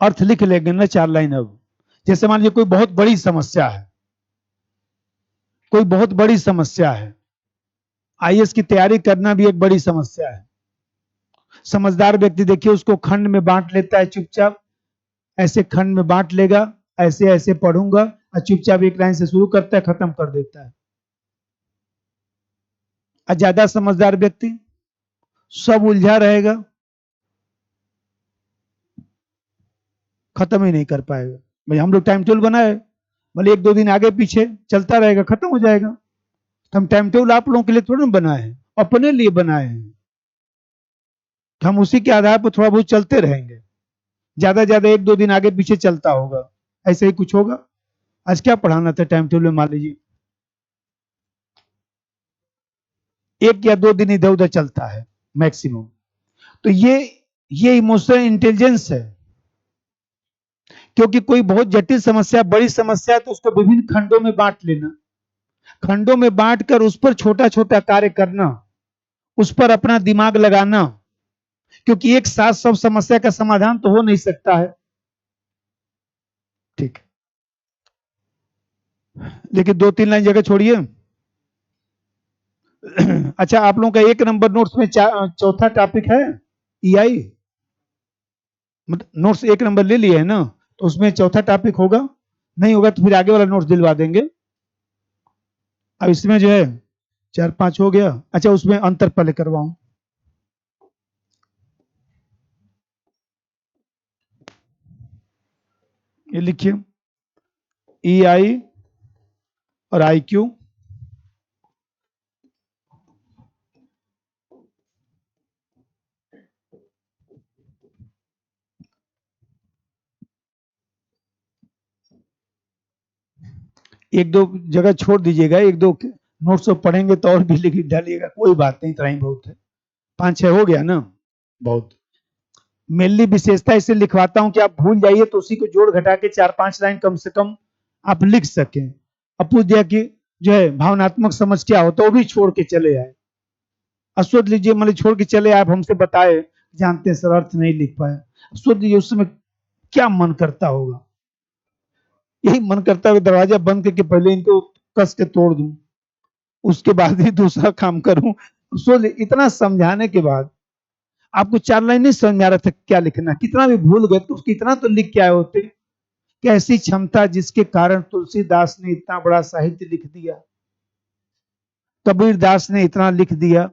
S1: अर्थ लिख लेंगे ना 4 लाइन। अब जैसे मान लीजिए कोई बहुत बड़ी समस्या है, कोई बहुत बड़ी समस्या है, आईएएस की तैयारी करना भी एक बड़ी समस्या है। समझदार व्यक्ति देखिए उसको खंड में बांट लेता है, चुपचाप ऐसे खंड में बांट लेगा, ऐसे ऐसे पढ़ूंगा और चुपचाप एक लाइन से शुरू करता है, खत्म कर देता है। और ज्यादा समझदार व्यक्ति सब उलझा रहेगा, खत्म ही नहीं कर पाएगा। भाई हम लोग टाइम टेबल बनाए, भले 1-2 दिन आगे पीछे चलता रहेगा, खत्म हो जाएगा। तो हम टाइम टेबल आप लोगों के लिए थोड़ा बनाए हैं, अपने लिए बनाए हैं। हम उसी के आधार पर थोड़ा बहुत चलते रहेंगे, ज्यादा 1-2 दिन आगे पीछे चलता होगा, ऐसे ही कुछ होगा। आज क्या पढ़ाना था टाइम टेबल में, मान लीजिए 1 या 2 दिन इधर उधर चलता है मैक्सिमम। तो ये इमोशनल इंटेलिजेंस है, क्योंकि कोई बहुत जटिल समस्या, बड़ी समस्या है तो उसको विभिन्न खंडों में बांट लेना, खंडों में बांट कर उस पर छोटा छोटा कार्य करना, उस पर अपना दिमाग लगाना, क्योंकि एक साथ सब समस्या का समाधान तो हो नहीं सकता है। ठीक, लेकिन 2-3 लाइन जगह छोड़िए। अच्छा, आप लोगों का 1 नंबर नोट्स में चौथा टॉपिक है ईआई, मतलब नोट्स 1 नंबर ले लिए है ना, तो उसमें चौथा टॉपिक होगा, नहीं होगा तो फिर आगे वाला नोट्स दिलवा देंगे। अब इसमें जो है 4-5 हो गया। अच्छा, उसमें अंतर पहले करवाऊं, ये लिखिए, ईआई और आईक्यू। एक दो जगह छोड़ दीजिएगा, 1-2 नोट्स तो पढ़ेंगे तो और भी लिख डालिएगा, कोई बात नहीं, इतना ही बहुत है। 5-6 हो गया ना, बहुत। मेनली विशेषता इसे लिखवाता हूं कि आप भूल जाइए तो उसी को जोड़ घटा के 4-5 लाइन कम से कम आप लिख सकें। अब पूछ दिया कि जो है भावनात्मक समझ क्या होता है, वो भी छोड़ के चले आए। सोच लीजिए मतलब छोड़ के चले आप हमसे बताए, जानते हैं सर अर्थ नहीं लिख पाए, सोच लीजिए उस समय क्या मन करता होगा। यही मन करता है दरवाजा बंद करके पहले इनको कस के तोड़ दूं, उसके बाद ही दूसरा काम करूं। सोच इतना समझाने के बाद आपको 4 लाइन नहीं समझ में आ रहा था क्या लिखना, कितना भी भूल गए तो उसकी इतना तो लिख के आए होते कि ऐसी क्षमता जिसके कारण तुलसीदास ने इतना बड़ा साहित्य लिख दिया, कबीर दास ने इतना लिख दिया,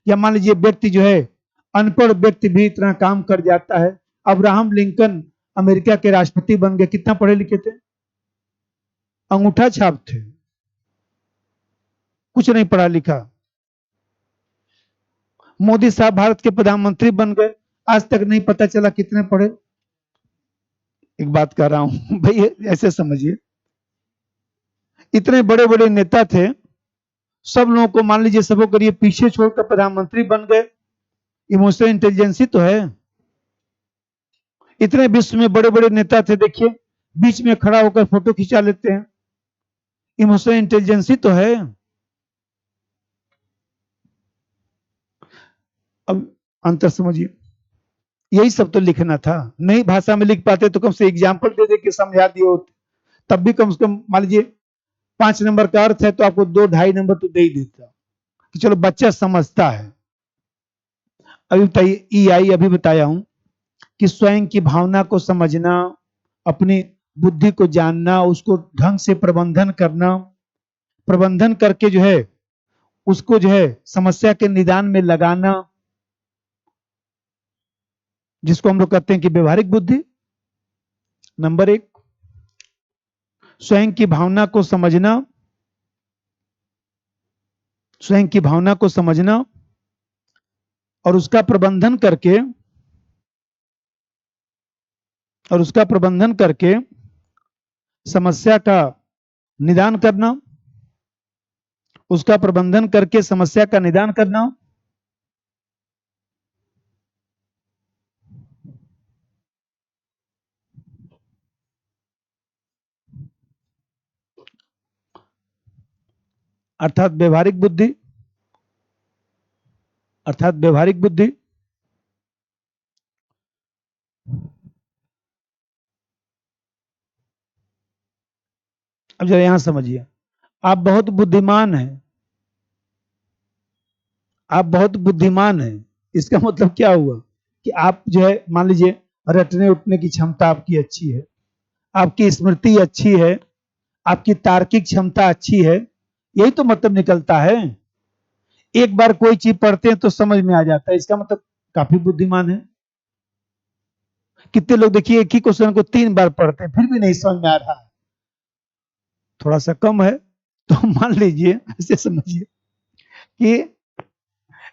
S1: या मान लीजिए व्यक्ति जो है अनपढ़ व्यक्ति भी इतना काम कर जाता है। अब्राहम लिंकन अमेरिका के राष्ट्रपति बन गए, कितना पढ़े लिखे थे, अंगूठा छाप थे, कुछ नहीं पढ़ा लिखा। मोदी साहब भारत के प्रधानमंत्री बन गए, आज तक नहीं पता चला कितने पढ़े। एक बात कर रहा हूं भाई, ऐसे समझिए इतने बड़े बड़े नेता थे, सब लोगों को मान लीजिए सबको करिए पीछे छोड़कर प्रधानमंत्री बन गए, इमोशनल इंटेलिजेंसी तो है। इतने विश्व में बड़े बड़े नेता थे, देखिए बीच में खड़ा होकर फोटो खिंचा लेते हैं, इमोशनल इंटेलिजेंसी तो है। अब अंतर समझिए, यही सब तो लिखना था, नई भाषा में लिख पाते तो कम से एग्जाम्पल दे दे के समझा दिए होते, तब भी कम से कम मान लीजिए 5 नंबर का अर्थ है तो आपको 2 ढाई नंबर तो दे ही देता कि चलो बच्चा समझता है। अभी बताइए ई आई, अभी बताया हूं कि स्वयं की भावना को समझना, अपनी बुद्धि को जानना, उसको ढंग से प्रबंधन करना, प्रबंधन करके जो है उसको जो है समस्या के निदान में लगाना, जिसको हम लोग कहते हैं कि व्यवहारिक बुद्धि। नंबर 1 स्वयं की भावना को समझना, स्वयं की भावना को समझना और उसका प्रबंधन करके, और उसका प्रबंधन करके समस्या का निदान करना, उसका प्रबंधन करके समस्या का निदान करना। अर्थात व्यवहारिक बुद्धि, अर्थात व्यवहारिक बुद्धि। अब जरा यहां समझिए, आप बहुत बुद्धिमान हैं, आप बहुत बुद्धिमान हैं, इसका मतलब क्या हुआ कि आप जो है मान लीजिए रटने उठने की क्षमता आपकी अच्छी है, आपकी स्मृति अच्छी है, आपकी तार्किक क्षमता अच्छी है, यही तो मतलब निकलता है। एक बार कोई चीज पढ़ते हैं तो समझ में आ जाता है, इसका मतलब काफी बुद्धिमान है। कितने लोग देखिए एक ही क्वेश्चन को 3 बार पढ़ते हैं फिर भी नहीं समझ में आ रहा है, थोड़ा सा कम है। तो मान लीजिए ऐसे समझिए कि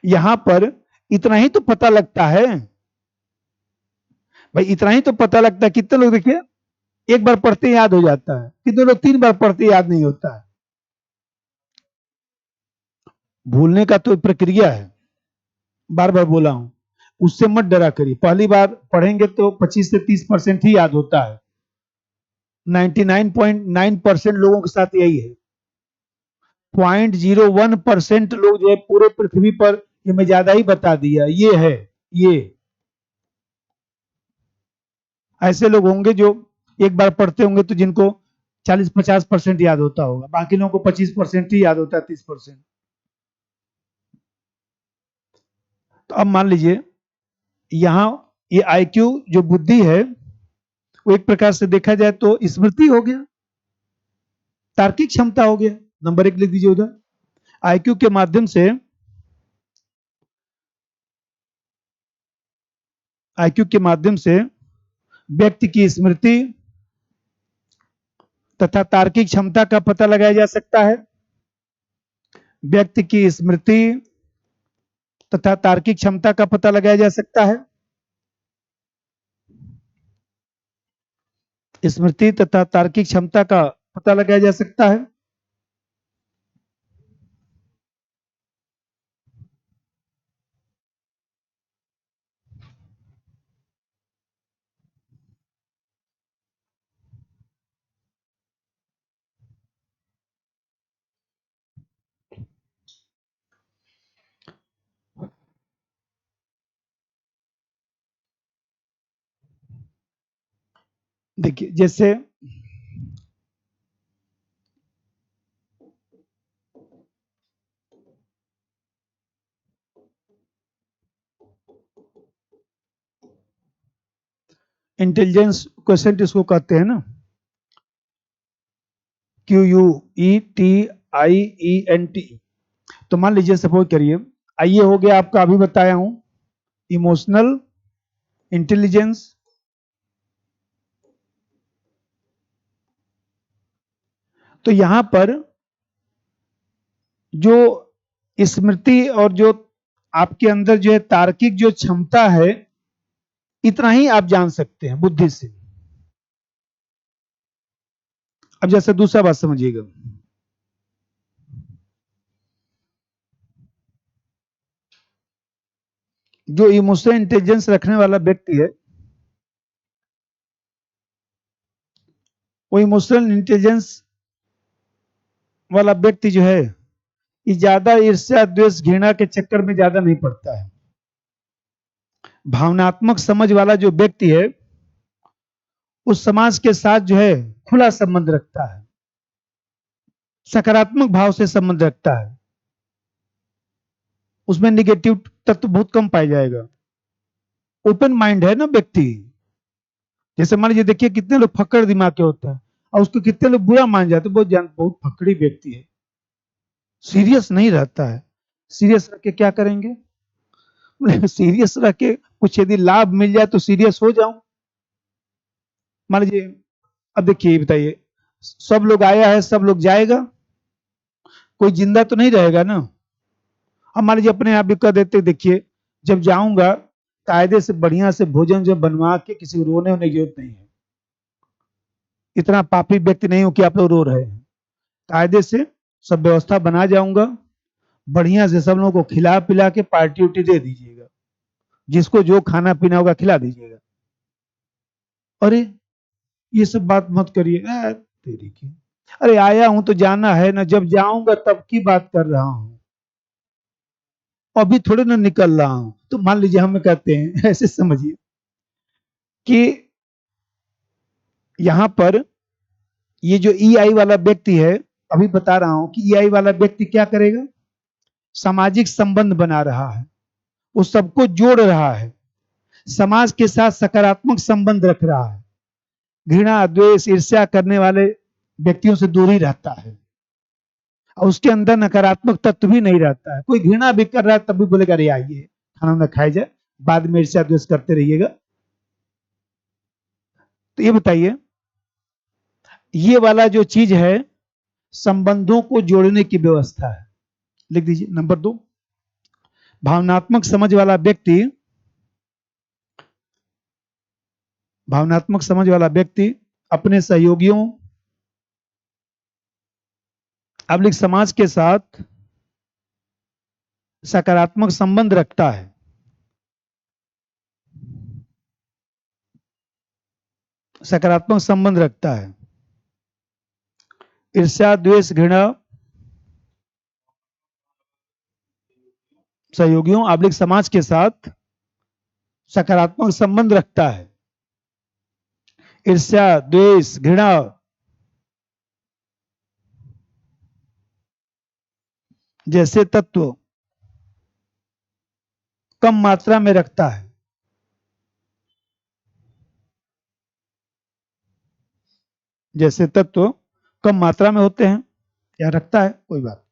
S1: यहां पर इतना ही तो पता लगता है, भाई इतना ही तो पता लगता है। कितने लोग देखिए एक बार पढ़ते ही याद हो जाता है, कितने लोग 3 बार पढ़ते याद नहीं होता है। भूलने का तो प्रक्रिया है, बार बार बोला हूं, उससे मत डरा करिए। पहली बार पढ़ेंगे तो 25 से 30% ही याद होता है, 99.9% लोगों के साथ यही है। 0.01% लोग जो है पूरे पृथ्वी पर, ये मैं ज्यादा ही बता दिया, ये है, ये ऐसे लोग होंगे जो एक बार पढ़ते होंगे तो जिनको 40-50% याद होता होगा, बाकी लोगों को 25% ही याद होता है, 30%। तो अब मान लीजिए यहाँ ये आईक्यू जो बुद्धि है वो एक प्रकार से देखा जाए तो स्मृति हो गया, तार्किक क्षमता हो गया। नंबर 1 लिख दीजिए उधर। आईक्यू के माध्यम से, आईक्यू के माध्यम से व्यक्ति की स्मृति तथा तार्किक क्षमता का पता लगाया जा सकता है। व्यक्ति की स्मृति तथा तार्किक क्षमता का पता लगाया जा सकता है। स्मृति तथा तार्किक क्षमता का पता लगाया जा सकता है। देखिए जैसे इंटेलिजेंस क्वेश्चन इसको कहते हैं ना, QUETIENT। तो मान लीजिए सपोज करिए, आइए हो गया आपका, अभी बताया हूं इमोशनल इंटेलिजेंस, तो यहां पर जो स्मृति और जो आपके अंदर जो है तार्किक जो क्षमता है, इतना ही आप जान सकते हैं बुद्धि से। अब जैसे दूसरा बात समझिएगा, जो इमोशनल इंटेलिजेंस रखने वाला व्यक्ति है, वो इमोशनल इंटेलिजेंस वाला व्यक्ति जो है, ये ज्यादा ईर्ष्या द्वेष घृणा के चक्कर में ज्यादा नहीं पड़ता है। भावनात्मक समझ वाला जो व्यक्ति है, उस समाज के साथ जो है खुला संबंध रखता है, सकारात्मक भाव से संबंध रखता है, उसमें निगेटिव तत्व बहुत कम पाया जाएगा। ओपन माइंड है ना व्यक्ति। जैसे मान लीजिए, देखिए कितने लोग फक्कड़ दिमाग के होते हैं और उसको कितने लोग बुरा मान जाते हैं, बहुत फक्कड़ी व्यक्ति है, सीरियस नहीं रहता है। सीरियस रख के क्या करेंगे? सीरियस रख के कुछ यदि लाभ मिल जाए तो सीरियस हो जाऊं। मान लीजिए, अब देखिए बताइए, सब लोग आया है, सब लोग जाएगा, कोई जिंदा तो नहीं रहेगा ना। अब मान लीजिए अपने आप भी कह देते, देखिए जब जाऊंगा कायदे से बढ़िया से भोजन जो बनवा के, किसी को रोने होने की जरूरत नहीं है, इतना पापी व्यक्ति नहीं हो कि आप लोग रो रहे हैं। कायदे से सब व्यवस्था बना जाऊंगा, बढ़िया से सब लोगों को खिला पिला के पार्टी उर्टी दे दीजिएगा, जिसको जो खाना पीना होगा खिला दीजिएगा। अरे ये सब बात मत करिए, तेरी की, अरे आया हूं तो जाना है ना, जब जाऊंगा तब की बात कर रहा हूं, अभी थोड़े ना निकल रहा हूं। तो मान लीजिए हमें कहते हैं, ऐसे समझिए कि यहां पर ये जो EI वाला व्यक्ति है, अभी बता रहा हूं कि EI वाला व्यक्ति क्या करेगा, सामाजिक संबंध बना रहा है, वो सबको जोड़ रहा है, समाज के साथ सकारात्मक संबंध रख रहा है, घृणा द्वेष ईर्ष्या करने वाले व्यक्तियों से दूर ही रहता है, और उसके अंदर नकारात्मक तत्व भी नहीं रहता है। कोई घृणा भी कर रहा है तब भी बोलेगा अरे आइए खाना ना खाया जाए, बाद में ईर्ष्या द्वेष करते रहिएगा। तो ये बताइए, ये वाला जो चीज है संबंधों को जोड़ने की व्यवस्था है। लिख दीजिए नंबर 2, भावनात्मक समझ वाला व्यक्ति, भावनात्मक समझ वाला व्यक्ति अपने सहयोगियों अब्लिक समाज के साथ सकारात्मक संबंध रखता है, सकारात्मक संबंध रखता है, ईर्ष्या द्वेष घृणा सहयोगियों अब्लिक समाज के साथ सकारात्मक संबंध रखता है, ईर्ष्या द्वेष घृणा जैसे तत्व कम मात्रा में रखता है, जैसे तत्व कम मात्रा में होते हैं या रखता है, कोई बात।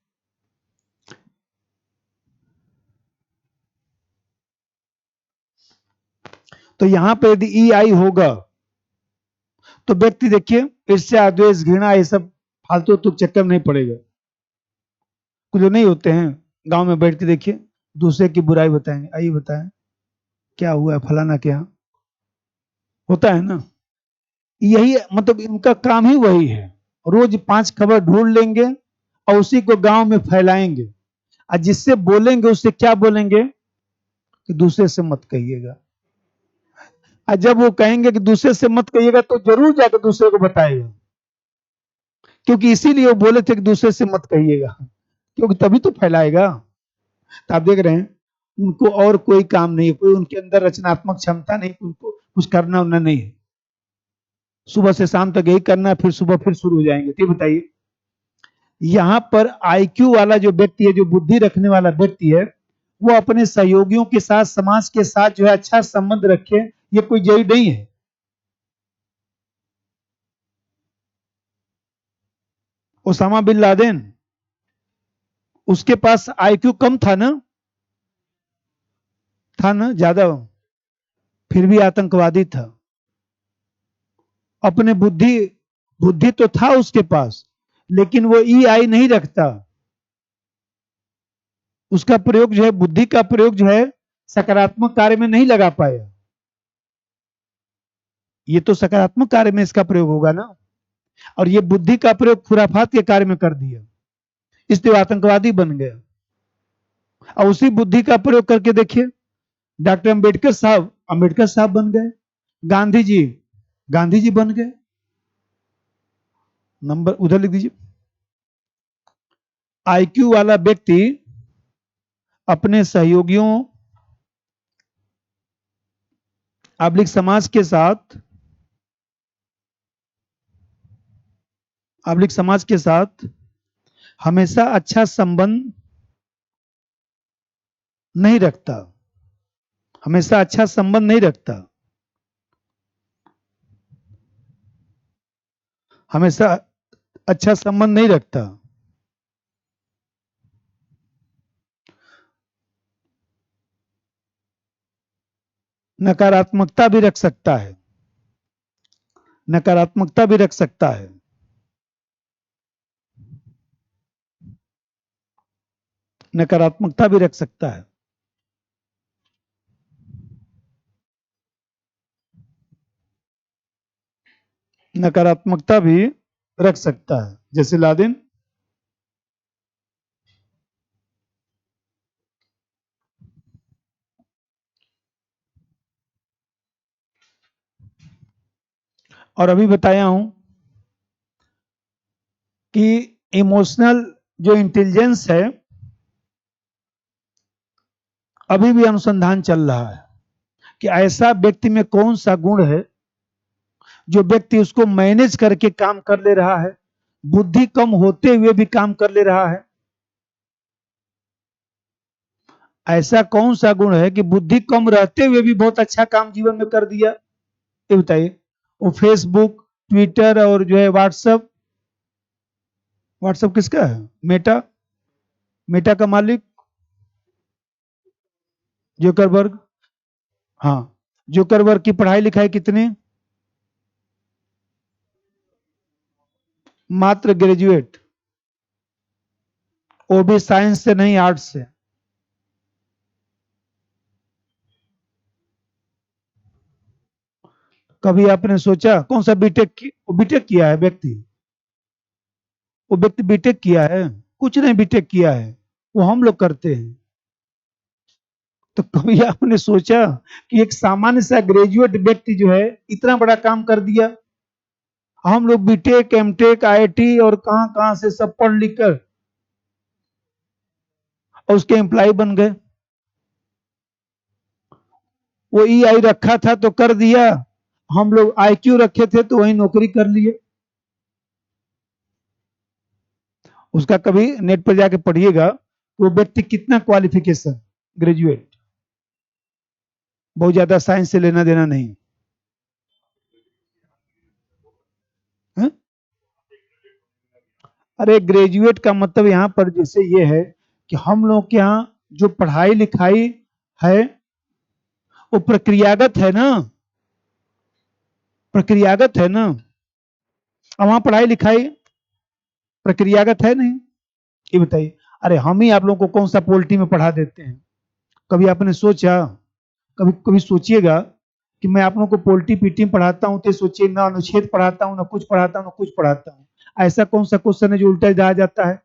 S1: तो यहां पर यदि EI होगा तो व्यक्ति देखिए ईर्ष्या द्वेष घृणा ये सब फालतू तुक चक्कर में नहीं पड़ेगा। कुछ जो नहीं होते हैं गांव में बैठ के देखिए, दूसरे की बुराई बताएंगे, आइए बताएं क्या हुआ है फलाना, क्या होता है ना। यही मतलब इनका काम ही वही है, रोज 5 खबर ढूंढ लेंगे और उसी को गांव में फैलाएंगे, और जिससे बोलेंगे उससे क्या बोलेंगे कि दूसरे से मत कहिएगा, और जब वो कहेंगे कि दूसरे से मत कहिएगा तो जरूर जाकर दूसरे को बताएगा, क्योंकि इसीलिए वो बोले थे कि दूसरे से मत कहिएगा, क्योंकि तभी तो फैलाएगा। तो आप देख रहे हैं उनको और कोई काम नहीं है, कोई उनके अंदर रचनात्मक क्षमता नहीं, उनको कुछ करना उन्ना नहीं है, सुबह से शाम तक यही करना है, फिर सुबह फिर शुरू हो जाएंगे। तो बताइए यहां पर IQ वाला जो व्यक्ति है, जो बुद्धि रखने वाला व्यक्ति है, वो अपने सहयोगियों के साथ समाज के साथ जो है अच्छा संबंध रखे, ये कोई जरूरी नहीं है। ओसामा बिन लादेन, उसके पास आईक्यू कम था ना, ज्यादा, फिर भी आतंकवादी था। अपने बुद्धि बुद्धि तो था उसके पास, लेकिन वो ईआई नहीं रखता। उसका प्रयोग जो है, बुद्धि का प्रयोग जो है सकारात्मक कार्य में नहीं लगा पाया। ये तो सकारात्मक कार्य में इसका प्रयोग होगा ना, और ये बुद्धि का प्रयोग खुराफात के कार्य में कर दिया, इसलिए आतंकवादी बन गया। और उसी बुद्धि का प्रयोग करके देखिए, डॉक्टर अंबेडकर साहब बन गए, गांधी जी गांधी जी बन गए। नंबर उधर लिख दीजिए। आईक्यू वाला व्यक्ति अपने सहयोगियों आब्लिक समाज के साथ हमेशा अच्छा संबंध नहीं रखता, हमेशा अच्छा संबंध नहीं रखता, हमेशा अच्छा संबंध नहीं रखता। नकारात्मकता भी रख सकता है, नकारात्मकता भी रख सकता है। नकारात्मकता भी रख सकता है। नकारात्मकता भी रख सकता है, जैसे लादेन। और अभी बताया हूं कि इमोशनल जो इंटेलिजेंस है, अभी भी अनुसंधान चल रहा है कि ऐसा व्यक्ति में कौन सा गुण है जो व्यक्ति उसको मैनेज करके काम कर ले रहा है, बुद्धि कम होते हुए भी काम कर ले रहा है। ऐसा कौन सा गुण है कि बुद्धि कम रहते हुए भी बहुत अच्छा काम जीवन में कर दिया, ये बताइए। वो फेसबुक, ट्विटर और जो है व्हाट्सएप, व्हाट्सएप किसका है? मेटा, मेटा का मालिक जुकरबर्ग। हाँ, जुकरबर्ग की पढ़ाई लिखाई कितनी? मात्र ग्रेजुएट, वो भी साइंस से नहीं, आर्ट्स से। कभी आपने सोचा कौन सा बीटेक की, वो बीटेक किया है व्यक्ति, वो व्यक्ति बीटेक किया है? कुछ नहीं बीटेक किया है, वो हम लोग करते हैं। तो कभी आपने सोचा कि एक सामान्य सा ग्रेजुएट व्यक्ति जो है इतना बड़ा काम कर दिया? हम लोग बीटेक, एमटेक, आईआईटी और कहां कहां से सब पढ़ लिख कर और उसके एम्प्लॉय बन गए। वो ईआई रखा था तो कर दिया, हम लोग आईक्यू रखे थे तो वही नौकरी कर लिए। उसका कभी नेट पर जाके पढ़िएगा वो व्यक्ति कितना क्वालिफिकेशन, ग्रेजुएट, बहुत ज्यादा साइंस से लेना देना नहीं है? अरे ग्रेजुएट का मतलब यहाँ पर जैसे ये है कि हम लोग के यहाँ जो पढ़ाई लिखाई है वो प्रक्रियागत है ना, प्रक्रियागत है ना। और वहां पढ़ाई लिखाई प्रक्रियागत है नहीं, ये बताइए। अरे हम ही आप लोगों को कौन सा पोल्ट्री में पढ़ा देते हैं? कभी आपने सोचा, कभी कभी सोचिएगा कि मैं आप लोगों को पोल्ट्री पीटी में पढ़ाता हूँ तो सोचिए ना अनुच्छेद पढ़ाता हूँ, ना कुछ पढ़ाता हूँ, ना कुछ पढ़ाता हूँ। ऐसा कौन सा क्वेश्चन है जो उल्टा जाया जाता है?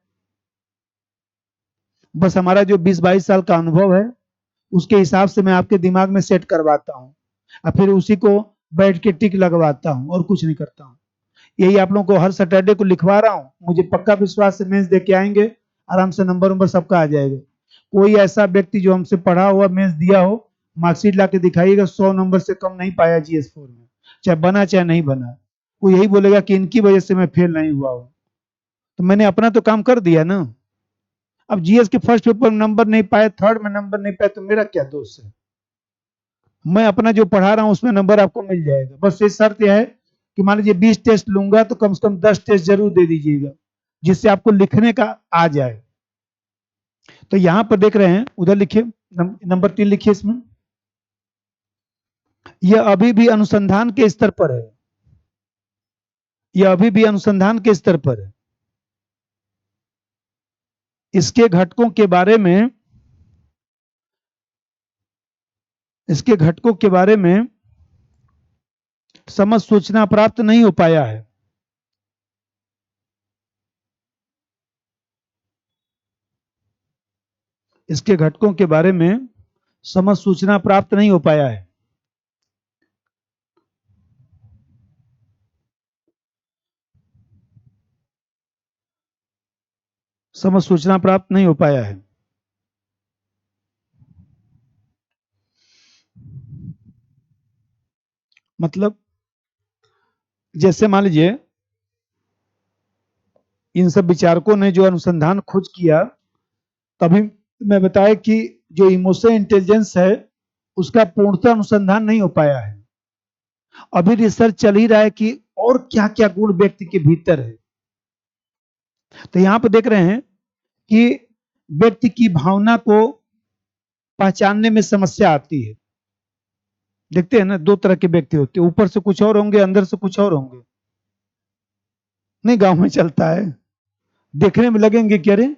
S1: बस हमारा जो 20-22 साल का अनुभव है उसके हिसाब से मैं आपके दिमाग में सेट करवाता हूँ और फिर उसी को बैठ के टिक लगवाता हूँ और कुछ नहीं करता हूँ। यही आप लोगों को हर सैटरडे को लिखवा रहा हूँ। मुझे पक्का विश्वास से मेंस दे के आएंगे, आराम से नंबर नंबर सबका आ जाएगा। कोई ऐसा व्यक्ति जो हमसे पढ़ा हुआ मेंस दिया हो, मार्कशीट ला के दिखाइएगा, 100 नंबर से कम नहीं पाया GS4 में, चाहे बना चाहे नहीं बना। वो यही बोलेगा कि इनकी वजह से मैं फेल नहीं हुआ हूँ। तो मैंने अपना तो काम कर दिया ना। अब जीएस के फर्स्ट पेपर में नंबर नहीं पाए, थर्ड में नंबर नहीं पाए, तो मेरा क्या दोष है? मैं अपना जो पढ़ा रहा हूँ उसमें नंबर आपको मिल जाएगा। बस ये शर्त यह है कि मान लीजिए 20 टेस्ट लूंगा तो कम से कम 10 टेस्ट जरूर दे दीजिएगा। जिससे आपको लिखने का आ जाए। तो यहां पर देख रहे हैं, उधर लिखिए, नंबर 3 लिखिए इसमें। यह अभी भी अनुसंधान के स्तर पर है, यह अभी भी अनुसंधान के स्तर पर है। इसके घटकों के बारे में, इसके घटकों के बारे में समझ सूचना प्राप्त नहीं हो पाया है। इसके घटकों के बारे में समझ सूचना प्राप्त नहीं हो पाया है। समझ सूचना प्राप्त नहीं हो पाया है। मतलब जैसे मान लीजिए इन सब विचारकों ने जो अनुसंधान खोज किया, तभी मैं बताया कि जो इमोशनल इंटेलिजेंस है उसका पूर्णतः अनुसंधान नहीं हो पाया है। अभी रिसर्च चल ही रहा है कि और क्या क्या गुण व्यक्ति के भीतर है। तो यहां पर देख रहे हैं कि व्यक्ति की भावना को पहचानने में समस्या आती है। देखते हैं ना, दो तरह के व्यक्ति होते हैं, ऊपर से कुछ और होंगे, अंदर से कुछ और होंगे। नहीं, गांव में चलता है, देखने में लगेंगे कि अरे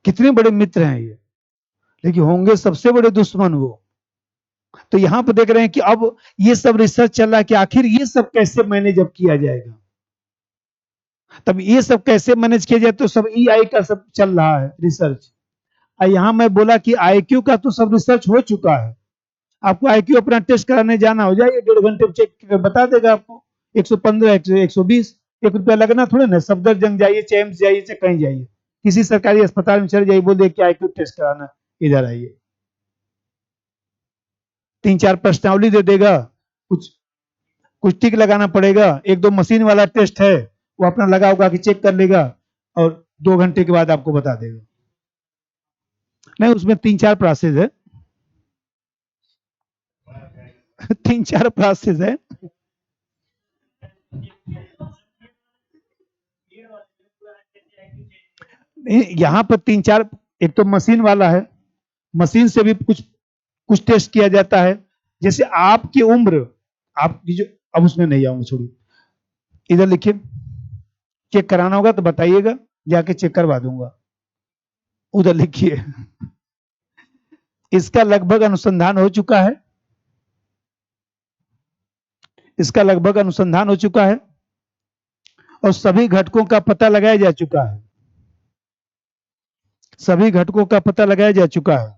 S1: कितने बड़े मित्र हैं ये, लेकिन होंगे सबसे बड़े दुश्मन वो। तो यहां पर देख रहे हैं कि अब ये सब रिसर्च चल रहा है कि आखिर ये सब कैसे मैनेज अब किया जाएगा। तब ये सब कैसे मैनेज किया जाए, तो सब ईआई का सब चल रहा है रिसर्च। यहां मैं बोला कि आईक्यू का तो सब रिसर्च हो चुका है। आपको आईक्यू अपना टेस्ट कराने जाना, हो जाइए, 1.5 घंटे में चेक बता देगा आपको। 115, 120, 1 रुपया लगना थोड़े ना। सफदरजंग जाइए, चाहे एम्स जाइए, चाहे कहीं जाइए, किसी सरकारी अस्पताल में चले जाइए, बोल दे कि आईक्यू टेस्ट कराना, इधर आइए, 3-4 प्रश्नावली दे देगा, कुछ कुछ टिक लगाना पड़ेगा, 1-2 मशीन वाला टेस्ट है, वो अपना लगा उगा के चेक कर लेगा और 2 घंटे के बाद आपको बता देगा। नहीं, उसमें 3-4 प्रोसेस है। 3-4 प्रोसेस है। यहाँ पर 3-4, एक तो मशीन वाला है, मशीन से भी कुछ कुछ टेस्ट किया जाता है। जैसे आपकी उम्र, आपकी जो, अब उसमें नहीं आऊंगा, छोड़िए, इधर लिखिए। चेक कराना होगा तो बताइएगा, जाके चेक करवा दूंगा। उधर लिखिए। इसका लगभग अनुसंधान हो चुका है, इसका लगभग अनुसंधान हो चुका है और सभी घटकों का पता लगाया जा चुका है, सभी घटकों का पता लगाया जा चुका है।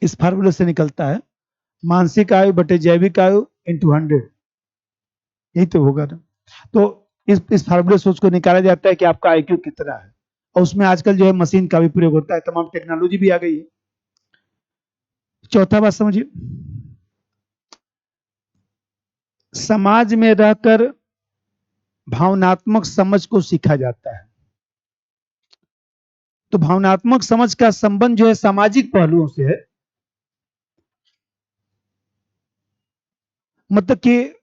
S1: इस फार्मूले से निकलता है मानसिक आयु बटे जैविक आयु इंटू 100, यही तो होगा ना। तो इस फार्मूले से उसको निकाला जाता है कि आपका आईक्यू कितना है, और उसमें आजकल जो है मशीन का भी प्रयोग होता है, तमाम टेक्नोलॉजी भी आ गई है। चौथा बात समझिए, समाज में रहकर भावनात्मक समझ को सीखा जाता है। तो भावनात्मक समझ का संबंध जो है सामाजिक पहलुओं से है। मतलब कि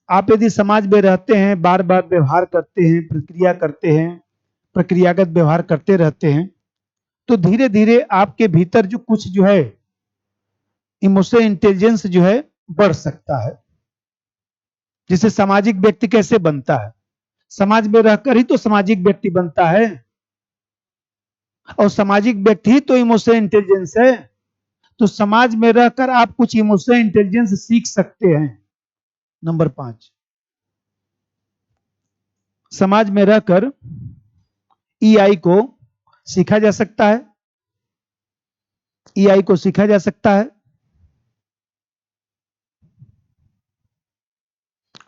S1: आप यदि समाज में रहते हैं, बार बार व्यवहार करते हैं, प्रक्रिया करते हैं, प्रक्रियागत व्यवहार करते रहते हैं, तो धीरे धीरे आपके भीतर जो कुछ जो है इमोशनल इंटेलिजेंस जो है बढ़ सकता है। जिसे सामाजिक व्यक्ति कैसे बनता है, समाज में रहकर ही तो सामाजिक व्यक्ति बनता है, और सामाजिक व्यक्ति ही तो इमोशनल इंटेलिजेंस है। तो समाज में रहकर आप कुछ इमोशनल इंटेलिजेंस सीख सकते हैं। नंबर 5, समाज में रहकर ईआई को सीखा जा सकता है, ईआई को सीखा जा सकता है,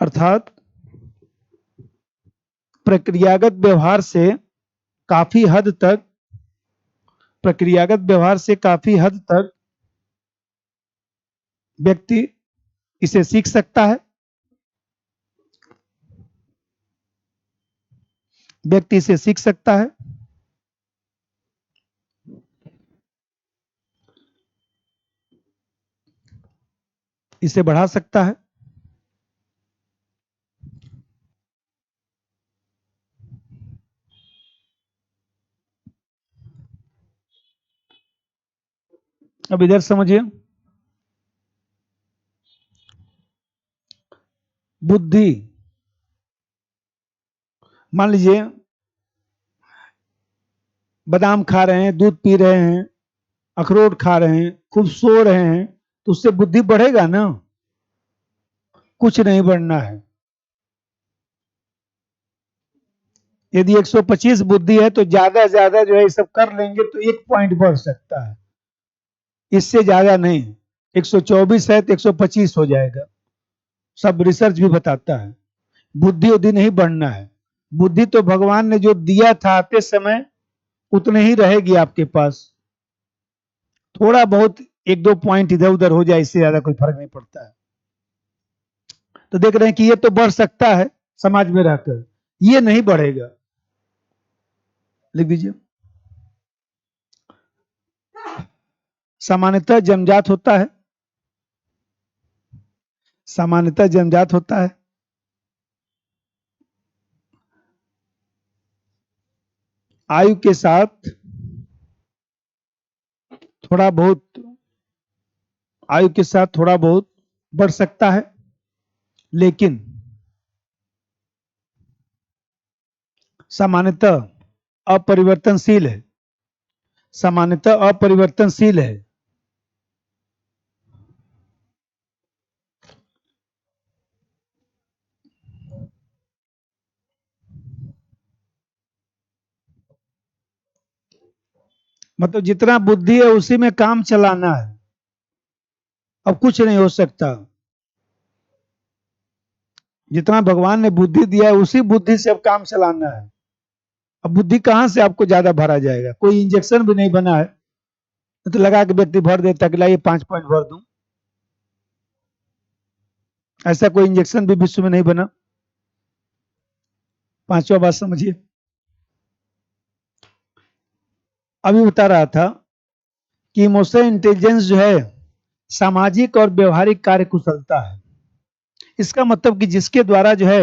S1: अर्थात प्रक्रियागत व्यवहार से काफी हद तक, प्रक्रियागत व्यवहार से काफी हद तक व्यक्ति इसे सीख सकता है। व्यक्ति इसे सीख सकता है, इसे बढ़ा सकता है, अब इधर समझिए, बुद्धि, मान लीजिए बादाम खा रहे हैं, दूध पी रहे हैं, अखरोट खा रहे हैं, खूब सो रहे हैं, तो उससे बुद्धि बढ़ेगा ना? कुछ नहीं बढ़ना है। यदि 125 बुद्धि है तो ज्यादा ज्यादा जो है ये सब कर लेंगे तो 1 पॉइंट बढ़ सकता है, इससे ज्यादा नहीं। 124 है तो 125 हो जाएगा, सब रिसर्च भी बताता है। बुद्धि उद्धि नहीं बढ़ना है, बुद्धि तो भगवान ने जो दिया था आते समय उतने ही रहेगी आपके पास, थोड़ा बहुत 1-2 पॉइंट इधर उधर हो जाए, इससे ज्यादा कोई फर्क नहीं पड़ता है। तो देख रहे हैं कि ये तो बढ़ सकता है समाज में रहकर, ये नहीं बढ़ेगा। लिख दीजिए, सामान्यतः जन्मजात होता है, सामान्यतः जन्मजात होता है, आयु के साथ थोड़ा बहुत, आयु के साथ थोड़ा बहुत बढ़ सकता है, लेकिन सामान्यतः अपरिवर्तनशील है, सामान्यतः अपरिवर्तनशील है। मतलब जितना बुद्धि है उसी में काम चलाना है, अब कुछ नहीं हो सकता। जितना भगवान ने बुद्धि दिया है उसी बुद्धि से अब काम चलाना है। अब बुद्धि कहां से आपको ज्यादा भरा जाएगा? कोई इंजेक्शन भी नहीं बना है, तो लगा के व्यक्ति भर देता कि लाइए 5 पॉइंट भर दूं, ऐसा कोई इंजेक्शन भी विश्व में नहीं बना। पांचवा बात समझिए, अभी बता रहा था कि इमोशनल इंटेलिजेंस जो है सामाजिक और व्यवहारिक कार्य कुशलता है। इसका मतलब कि जिसके द्वारा जो है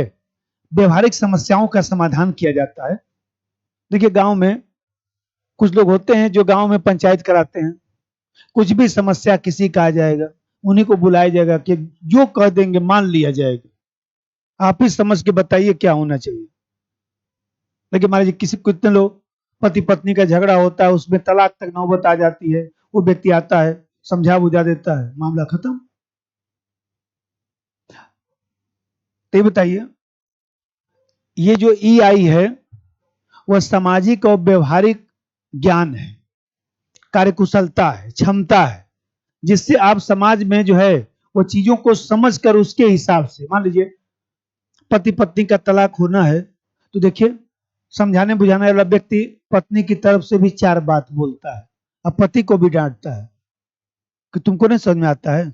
S1: व्यवहारिक समस्याओं का समाधान किया जाता है। देखिए गांव में कुछ लोग होते हैं जो गांव में पंचायत कराते हैं, कुछ भी समस्या किसी का आ जाएगा, उन्हीं को बुलाया जाएगा कि जो कह देंगे मान लिया जाएगा, आप ही समझ के बताइए क्या होना चाहिए। लेकिन मान लीजिए किसी कितने लोग पति पत्नी का झगड़ा होता है, उसमें तलाक तक नौबत आ जाती है, वो व्यक्ति आता है समझा बुझा देता है, मामला खत्म। तो ये बताइए, ये जो ईआई है वह सामाजिक और व्यवहारिक ज्ञान है, कार्यकुशलता है, क्षमता है, जिससे आप समाज में जो है वो चीजों को समझ कर उसके हिसाब से, मान लीजिए पति पत्नी का तलाक होना है, तो देखिए समझाने बुझाने वाला व्यक्ति पत्नी की तरफ से भी 4 बात बोलता है, अब पति को भी डांटता है कि तुमको नहीं समझ में आता है।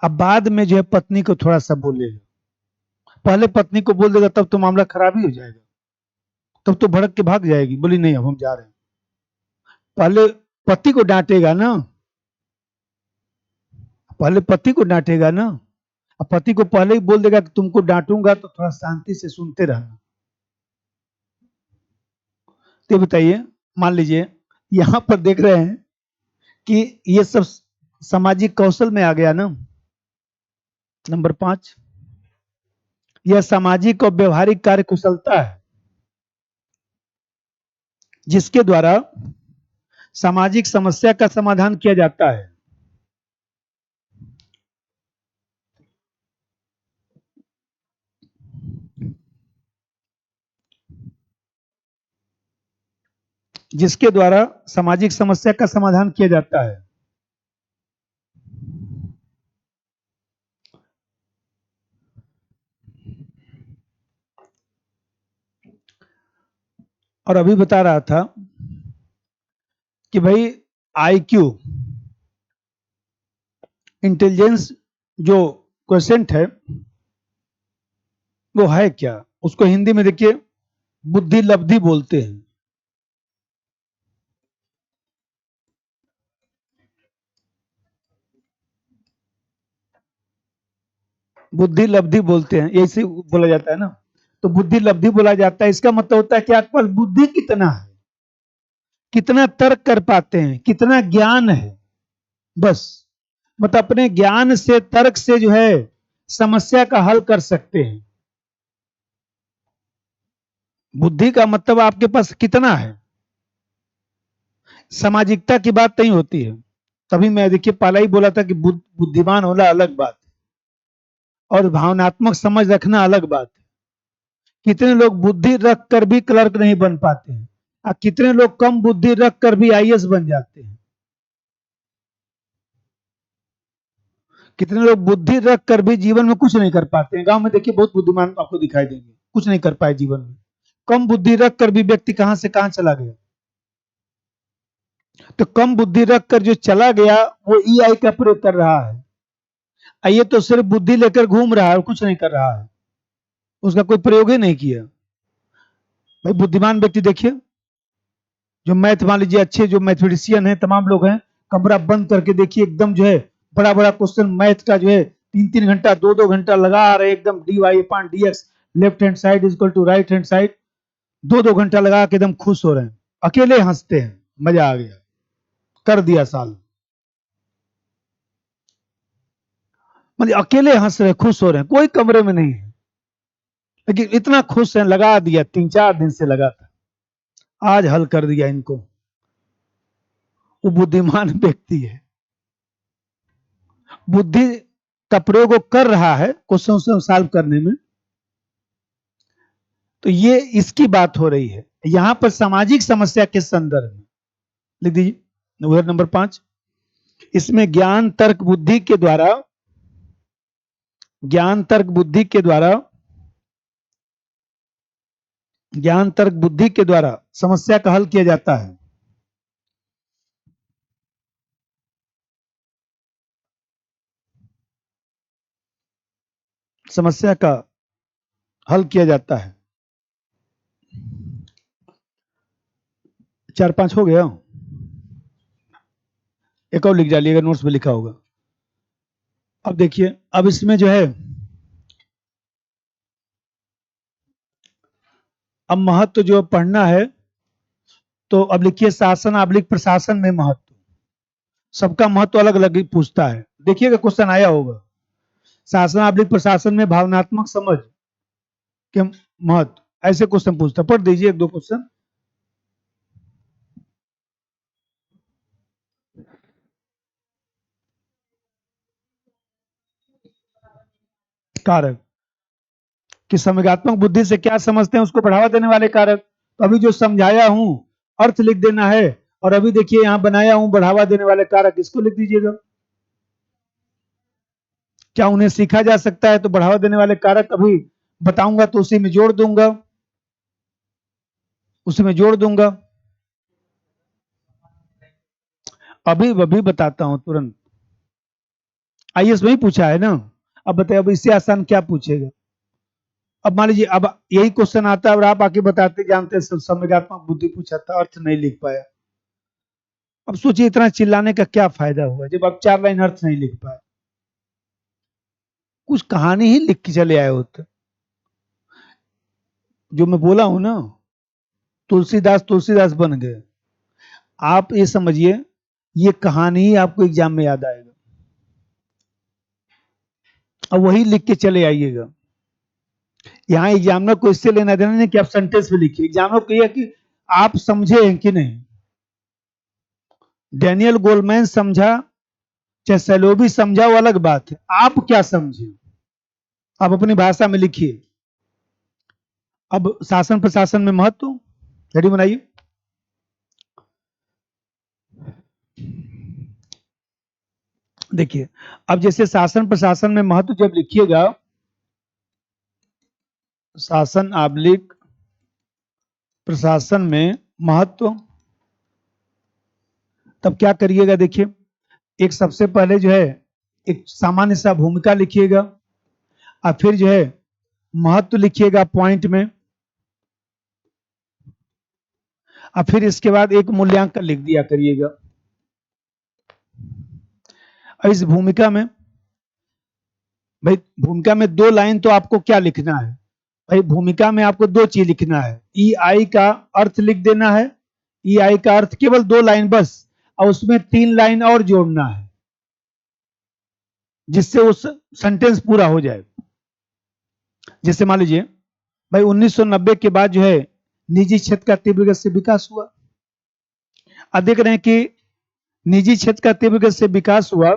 S1: अब बाद में जो है पत्नी को थोड़ा सा बोलेगा, पहले पत्नी को बोल देगा तब तो मामला खराब ही हो जाएगा, तब तो भड़क के भाग जाएगी, बोली नहीं अब हम जा रहे हैं। पहले पति को डांटेगा ना, पहले पति को डांटेगा ना, अब पति को पहले ही बोल देगा कि तुमको डांटूंगा तो थोड़ा शांति से सुनते रहना। तो बताइए, मान लीजिए यहां पर देख रहे हैं कि ये सब सामाजिक कौशल में आ गया ना। नंबर 5, यह सामाजिक और व्यवहारिक कार्य कुशलता है, जिसके द्वारा सामाजिक समस्या का समाधान किया जाता है। जिसके द्वारा सामाजिक समस्या का समाधान किया जाता है। और अभी बता रहा था कि भाई आईक्यू, इंटेलिजेंस जो क्वेश्चन है वो है क्या, उसको हिंदी में देखिए बुद्धि लब्धि बोलते हैं। बुद्धि लब्धि बोलते हैं, ऐसे बोला जाता है ना। तो बुद्धि लब्धि बोला जाता है, इसका मतलब होता है कि आपके पास बुद्धि कितना है, कितना तर्क कर पाते हैं, कितना ज्ञान है, बस। मतलब अपने ज्ञान से, तर्क से जो है समस्या का हल कर सकते हैं। बुद्धि का मतलब आपके पास कितना है। सामाजिकता की बात नहीं होती है। तभी मैं देखिए पहला ही बोला था कि बुद्धिमान होना अलग बात है और भावनात्मक समझ रखना अलग बात है। कितने लोग बुद्धि रख कर भी क्लर्क नहीं बन पाते हैं और कितने लोग कम बुद्धि रख कर भी आईएएस बन जाते हैं। कितने लोग बुद्धि रख कर भी जीवन में कुछ नहीं कर पाते हैं। गांव में देखिए बहुत बुद्धिमान आपको दिखाई देंगे, कुछ नहीं कर पाए जीवन में। कम बुद्धि रख कर भी व्यक्ति कहां से कहां चला गया। तो कम बुद्धि रख कर जो चला गया वो ईआई का प्रयोग कर रहा है। ये तो सिर्फ बुद्धि लेकर घूम रहा है और कुछ नहीं कर रहा है, उसका कोई प्रयोग ही नहीं किया। भाई बुद्धिमान व्यक्ति देखिए, जो मैथ मान लीजिए अच्छे जो मैथमेटिशियन है, तमाम लोग हैं, कमरा बंद करके देखिए एकदम जो है बड़ा बड़ा क्वेश्चन मैथ का जो है 3-3 घंटा 2-2 घंटा लगा रहे एकदम, D Y upon D X left hand side equal to right hand side, 2-2 घंटा लगा के एकदम खुश हो रहे हैं, अकेले हंसते हैं, मजा आ गया, कर दिया साल। मतलब अकेले हंस रहे, खुश हो रहे हैं, कोई कमरे में नहीं है, लेकिन इतना खुश है, लगा दिया, 3-4 दिन से लगा था, आज हल कर दिया इनको। वो बुद्धिमान व्यक्ति है, बुद्धि का प्रयोग वो कर रहा है क्वेश्चन सॉल्व करने में। तो ये इसकी बात हो रही है यहां पर सामाजिक समस्या के संदर्भ में। लिख दीजिए उदाहरण नंबर 5। इसमें ज्ञान तर्क बुद्धि के द्वारा, ज्ञान तर्क बुद्धि के द्वारा, ज्ञान तर्क बुद्धि के द्वारा समस्या का हल किया जाता है। समस्या का हल किया जाता है। 4-5 हो गया, एक और लिख डालिएगा, नोट्स में लिखा होगा। अब देखिए, अब इसमें जो है अब महत्व जो पढ़ना है, तो अब लिखिए शासन आबलिक प्रशासन में महत्व। सबका महत्व अलग अलग ही पूछता है, देखिएगा क्वेश्चन आया होगा। शासन आबलिक प्रशासन में भावनात्मक समझ के महत्व, ऐसे क्वेश्चन पूछता है। पढ़ दीजिए 1-2 क्वेश्चन। कारक कि संवेगात्मक बुद्धि से क्या समझते हैं, उसको बढ़ावा देने वाले कारक। तो अभी जो समझाया हूं अर्थ लिख देना है, और अभी देखिए यहां बनाया हूं बढ़ावा देने वाले कारक, इसको लिख दीजिएगा। क्या उन्हें सीखा जा सकता है, तो बढ़ावा देने वाले कारक अभी बताऊंगा तो उसी में जोड़ दूंगा, उसी में जोड़ दूंगा। अभी अभी बताता हूं तुरंत। आईएएस में ही पूछा है ना। अब बताइए, अब इससे आसान क्या पूछेगा। अब मान लीजिए अब यही क्वेश्चन आता है और आप आके बताते जानते संवेगात्मक बुद्धि पूछा था, अर्थ नहीं लिख पाया। अब सोचिए इतना चिल्लाने का क्या फायदा हुआ जब आप 4 लाइन अर्थ नहीं लिख पाए। कुछ कहानी ही लिख के चले आए होते। जो मैं बोला हूं ना, तुलसीदास तुलसीदास बन गए। आप ये समझिए, ये कहानी ही आपको एग्जाम में याद आएगा, अब वही लिख के चले आइएगा। यहाँ एग्जामिनर को इससे लेना देना नहीं कि आप सेंटेंस में लिखिए, एग्जामिनर को यह कि आप समझे हैं कि नहीं। डैनियल गोलमैन समझा चाहे सैलोबी समझा, वो अलग बात है, आप क्या समझे, आप अपनी भाषा में लिखिए। अब शासन प्रशासन में महत्व, रेडी बनाइए। देखिए, अब जैसे शासन प्रशासन में महत्व जब लिखिएगा, शासन आबलिक प्रशासन में महत्व, तब क्या करिएगा। देखिए, एक सबसे पहले जो है एक सामान्य सा भूमिका लिखिएगा, और फिर जो है महत्व लिखिएगा पॉइंट में, अब फिर इसके बाद एक मूल्यांकन लिख दिया करिएगा। अब इस भूमिका में, भाई भूमिका में 2 लाइन तो आपको क्या लिखना है, भाई भूमिका में आपको 2 चीज लिखना है। ई आई का अर्थ लिख देना है, ई आई का अर्थ केवल 2 लाइन बस, और उसमें 3 लाइन और जोड़ना है जिससे उस सेंटेंस पूरा हो जाए। जैसे मान लीजिए भाई 1990 के बाद जो है निजी क्षेत्र का तीव्र गति से विकास हुआ। अब देख रहे हैं कि निजी क्षेत्र का तीव्र गति से विकास हुआ,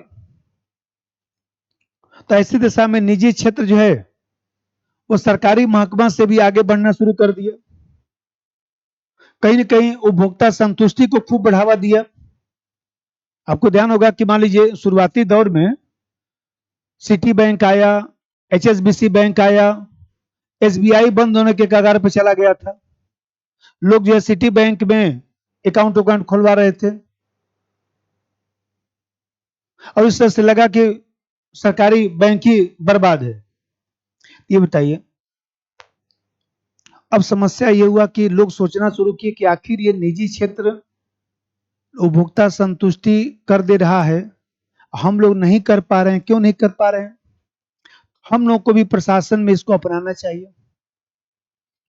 S1: तो ऐसी दिशा में निजी क्षेत्र जो है वो सरकारी महकमा से भी आगे बढ़ना शुरू कर दिया। कहीं न कहीं उपभोक्ता संतुष्टि को खूब बढ़ावा दिया। आपको ध्यान होगा कि मान लीजिए शुरुआती दौर में सिटी बैंक आया, एचएसबीसी बैंक आया, एसबीआई बंद होने के कगार पर चला गया था। लोग जो है सिटी बैंक में अकाउंट खुलवा रहे थे, और इस तरह से लगा कि सरकारी बैंक ही बर्बाद है। ये बताइए, अब समस्या ये हुआ कि लोग सोचना शुरू किए कि आखिर ये निजी क्षेत्र उपभोक्ता संतुष्टि कर दे रहा है, हम लोग नहीं कर पा रहे हैं, क्यों नहीं कर पा रहे हैं? हम लोग को भी प्रशासन में इसको अपनाना चाहिए।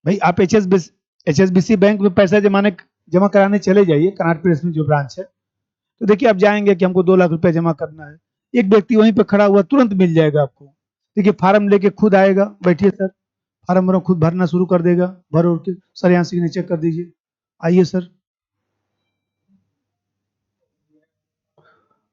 S1: भाई आप एचएसबीसी बैंक में पैसा जमा कराने चले जाइए, कनाट प्लेस में जो ब्रांच है, तो देखिए आप जाएंगे कि हमको 2 लाख रुपए जमा करना है, एक व्यक्ति वहीं पे खड़ा हुआ तुरंत मिल जाएगा आपको। देखिए फार्म लेके खुद आएगा, बैठिए सर, फार्म भरो, खुद भरना शुरू कर देगा, भर उड़ के सर यहाँ सिग्नेचर कर दीजिए, आइए सर।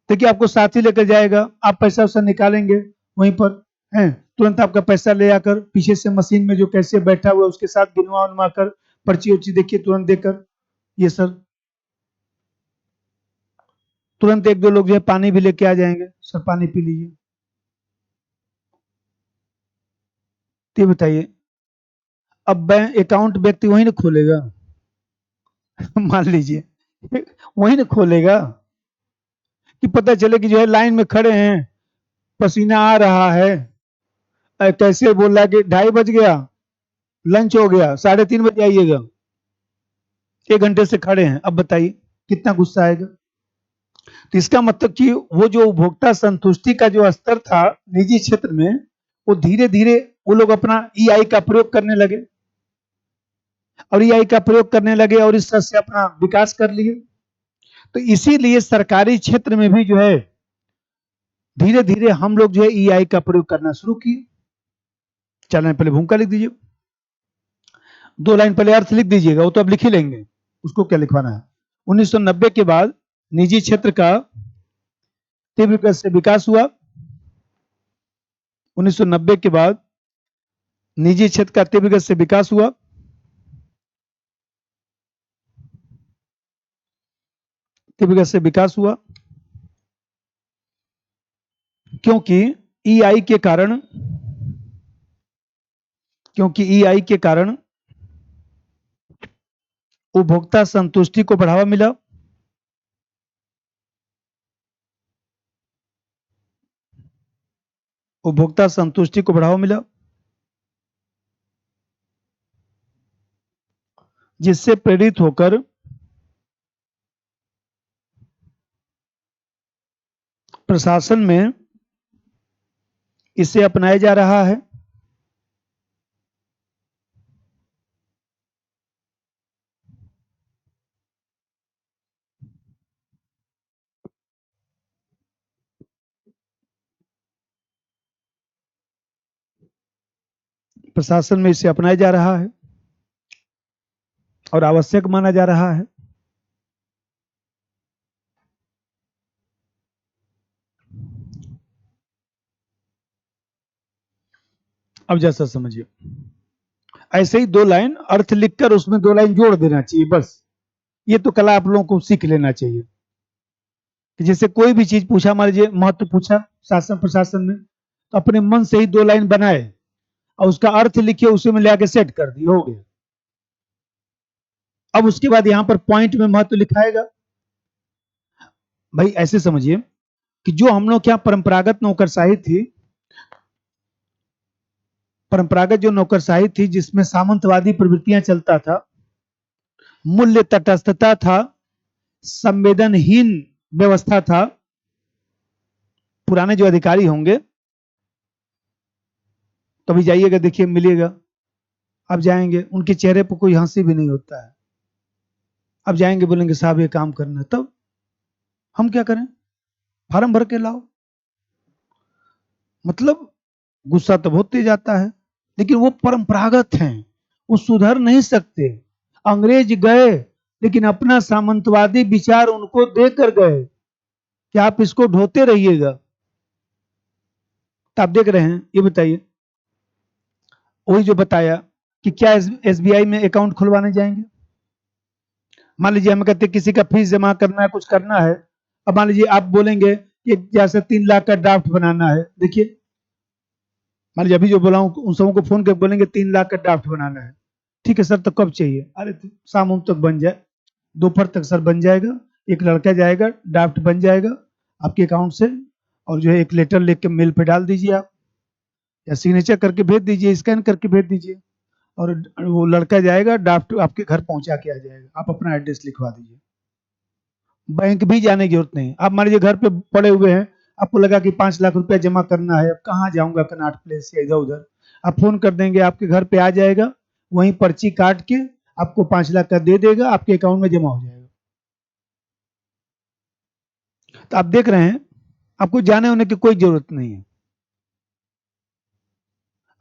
S1: देखिए आपको साथ ही लेकर जाएगा, आप पैसा वैसा निकालेंगे वहीं पर है, तुरंत आपका पैसा ले आकर पीछे से मशीन में जो कैसे बैठा हुआ है उसके साथ गिनवा उनवा कर पर्ची उर्ची देखिए तुरंत देकर, ये सर। तुरंत 1-2 लोग जो है पानी भी लेके आ जाएंगे, सर पानी पी लीजिए। ये बताइए, अब बैंक अकाउंट व्यक्ति वहीं ना खोलेगा मान लीजिए वहीं ना खोलेगा, कि पता चले कि जो है लाइन में खड़े हैं, पसीना आ रहा है, कैसे बोल रहा है कि 2:30 बज गया, लंच हो गया, 3:30 बजे आइएगा, 1 घंटे से खड़े हैं। अब बताइए कितना गुस्सा आएगा। तो इसका मतलब कि वो जो उपभोक्ता संतुष्टि का जो स्तर था निजी क्षेत्र में, वो धीरे धीरे वो लोग अपना ईआई का प्रयोग करने लगे, और ईआई का प्रयोग करने लगे और इस तरह से अपना विकास कर लिए। तो इसीलिए सरकारी क्षेत्र में भी जो है धीरे धीरे हम लोग जो है ईआई का प्रयोग करना शुरू किए। चलें, पहले भूमिका लिख दीजिए, 2 लाइन पहले अर्थ लिख दीजिएगा, वो तो अब लिख ही लेंगे, उसको क्या लिखवाना है। 1990 के बाद निजी क्षेत्र का तीव्र गति से विकास हुआ। 1990 के बाद निजी क्षेत्र का तीव्र गति से विकास हुआ। तीव्र गति से विकास हुआ क्योंकि ईआई के कारण, उपभोक्ता संतुष्टि को बढ़ावा मिला। उपभोक्ता संतुष्टि को बढ़ावा मिला, जिससे प्रेरित होकर प्रशासन में इसे अपनाया जा रहा है। प्रशासन में इसे अपनाया जा रहा है और आवश्यक माना जा रहा है। अब जैसा समझिए, ऐसे ही 2 लाइन अर्थ लिखकर उसमें 2 लाइन जोड़ देना चाहिए बस। ये तो कला आप लोगों को सीख लेना चाहिए कि जैसे कोई भी चीज पूछा, मान लीजिए महत्व पूछा शासन प्रशासन में, तो अपने मन से ही 2 लाइन बनाए और उसका अर्थ लिखिए, उसी में ले आके सेट कर दिए, हो गया। अब उसके बाद यहां पर पॉइंट में महत्व लिखाएगा। भाई ऐसे समझिए कि जो हम लोग क्या परंपरागत नौकरशाही थी, परंपरागत जो नौकरशाही थी जिसमें सामंतवादी प्रवृत्तियां चलता था, मूल्य तटस्थता था, संवेदनहीन व्यवस्था था। पुराने जो अधिकारी होंगे, कभी जाइएगा, देखिए, मिलिएगा, अब जाएंगे उनके चेहरे पर कोई हंसी भी नहीं होता है। अब जाएंगे, बोलेंगे साहब ये काम करना, तब हम क्या करें, फार्म भर के लाओ। मतलब गुस्सा तो बहुत तेज आता है, लेकिन वो परंपरागत हैं, वो सुधर नहीं सकते। अंग्रेज गए, लेकिन अपना सामंतवादी विचार उनको देकर गए कि आप इसको ढोते रहिएगा। तो आप देख रहे हैं, ये बताइए, वही जो बताया कि क्या एसबीआई में अकाउंट खुलवाने जाएंगे। मान लीजिए हम कहते किसी का फीस जमा करना है, कुछ करना है। अब मान लीजिए आप बोलेंगे कि जैसे 3 लाख का ड्राफ्ट बनाना है, देखिए, मान लीजिए अभी जो बोला हूं उन सबों को फोन करके बोलेंगे 3 लाख का ड्राफ्ट बनाना है। ठीक है सर, तो कब चाहिए? अरे शाम उम तक बन जाए, दोपहर तक सर बन जाएगा। एक लड़का जाएगा, ड्राफ्ट बन जाएगा आपके अकाउंट से, और जो है एक लेटर लिख के मेल पे डाल दीजिए आप, या सिग्नेचर करके भेज दीजिए, स्कैन करके भेज दीजिए, और वो लड़का जाएगा, ड्राफ्ट आपके घर पहुंचा के आ जाएगा। आप अपना एड्रेस लिखवा दीजिए, बैंक भी जाने की जरूरत नहीं। आप मान लीजिए घर पे पड़े हुए हैं, आपको लगा कि 5 लाख रुपया जमा करना है, अब कहाँ जाऊंगा कनॉट प्लेस या इधर उधर, आप फोन कर देंगे, आपके घर पे आ जाएगा, वहीं पर्ची काट के आपको 5 लाख का दे देगा, आपके अकाउंट में जमा हो जाएगा। तो आप देख रहे हैं, आपको जाने होने की कोई जरूरत नहीं है।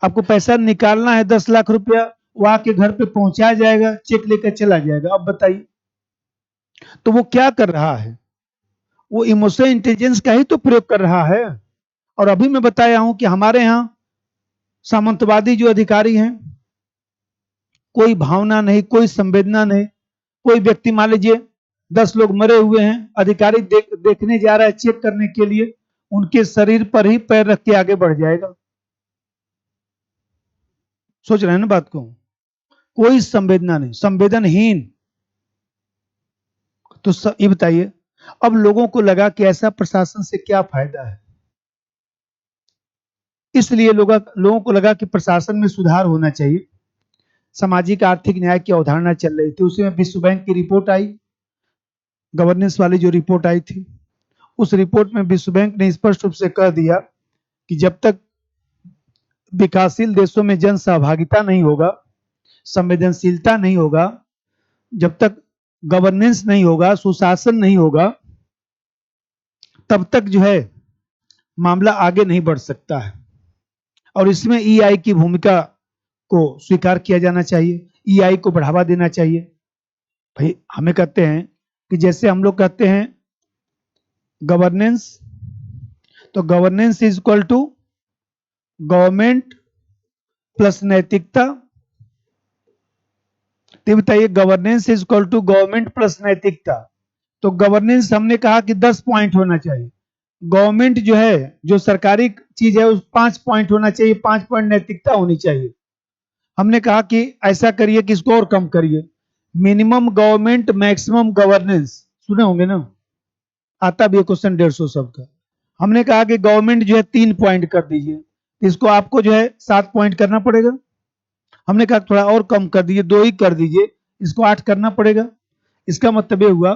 S1: आपको पैसा निकालना है 10 लाख रुपया, वो आके घर पे पहुंचा जाएगा, चेक लेकर चला जाएगा। अब बताइए, तो वो क्या कर रहा है? वो इमोशनल इंटेलिजेंस का ही तो प्रयोग कर रहा है। और अभी मैं बताया हूं कि हमारे यहाँ सामंतवादी जो अधिकारी हैं, कोई भावना नहीं, कोई संवेदना नहीं। कोई व्यक्ति, मान लीजिए 10 लोग मरे हुए हैं, अधिकारी देखने जा रहा है चेक करने के लिए, उनके शरीर पर ही पैर रख के आगे बढ़ जाएगा। सोच रहे हैं ना बात को? कोई संवेदना नहीं, संवेदनहीन। तो ये बताइए, अब लोगों को लगा कि ऐसा प्रशासन से क्या फायदा है, इसलिए लोगों को लगा कि प्रशासन में सुधार होना चाहिए। सामाजिक आर्थिक न्याय की अवधारणा चल रही थी, उसमें विश्व बैंक की रिपोर्ट आई, गवर्नेंस वाली जो रिपोर्ट आई थी, उस रिपोर्ट में विश्व बैंक ने स्पष्ट रूप से कह दिया कि जब तक विकासशील देशों में जन सहभागिता नहीं होगा, संवेदनशीलता नहीं होगा, जब तक गवर्नेंस नहीं होगा, सुशासन नहीं होगा, तब तक जो है मामला आगे नहीं बढ़ सकता है। और इसमें ईआई की भूमिका को स्वीकार किया जाना चाहिए, ईआई को बढ़ावा देना चाहिए। भाई हमें कहते हैं कि जैसे हम लोग कहते हैं गवर्नेंस, तो governance is equal to government plus नैतिकता। तो बताइए, governance is equal to government plus नैतिकता। तो गवर्नेंस हमने कहा कि 10 पॉइंट होना चाहिए, गवर्नमेंट जो है, जो सरकारी चीज है, उस 5 पॉइंट होना चाहिए, 5 पॉइंट नैतिकता होनी चाहिए। हमने कहा कि ऐसा करिए कि इसको और कम करिए, मिनिमम गवर्नमेंट मैक्सिमम गवर्नेंस, सुने होंगे ना, आता भी है क्वेश्चन 150 सबका। हमने कहा कि गवर्नमेंट जो है 3 पॉइंट कर दीजिए, इसको आपको जो है 7 पॉइंट करना पड़ेगा। हमने कहा थोड़ा और कम कर दीजिए, 2 ही कर दीजिए, इसको 8 करना पड़ेगा। इसका मतलब ये हुआ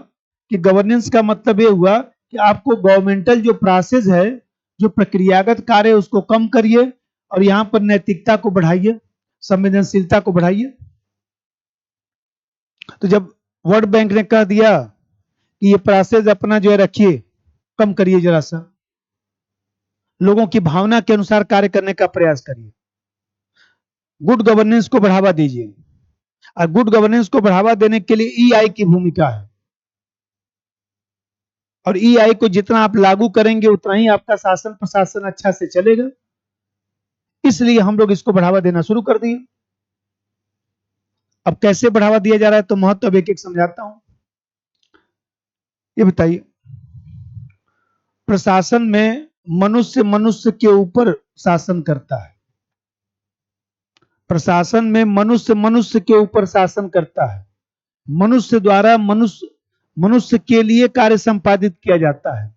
S1: कि गवर्नेंस का मतलब ये हुआ कि आपको गवर्नमेंटल जो प्रोसेस है, जो प्रक्रियागत कार्य है, उसको कम करिए, और यहां पर नैतिकता को बढ़ाइए, संवेदनशीलता को बढ़ाइए। तो जब वर्ल्ड बैंक ने कह दिया कि ये प्रोसेस अपना जो है रखिए, कम करिए, जरा सा लोगों की भावना के अनुसार कार्य करने का प्रयास करिए, गुड गवर्नेंस को बढ़ावा दीजिए। और गुड गवर्नेंस को बढ़ावा देने के लिए ईआई की भूमिका है, और ईआई को जितना आप लागू करेंगे उतना ही आपका शासन प्रशासन अच्छा से चलेगा। इसलिए हम लोग इसको बढ़ावा देना शुरू कर दिए। अब कैसे बढ़ावा दिया जा रहा है, तो महत्व अब एक एक समझाता हूं। ये बताइए, प्रशासन में मनुष्य मनुष्य के ऊपर शासन करता है, प्रशासन में मनुष्य मनुष्य के ऊपर शासन करता है, मनुष्य द्वारा मनुष्य मनुष्य के लिए कार्य संपादित किया जाता है,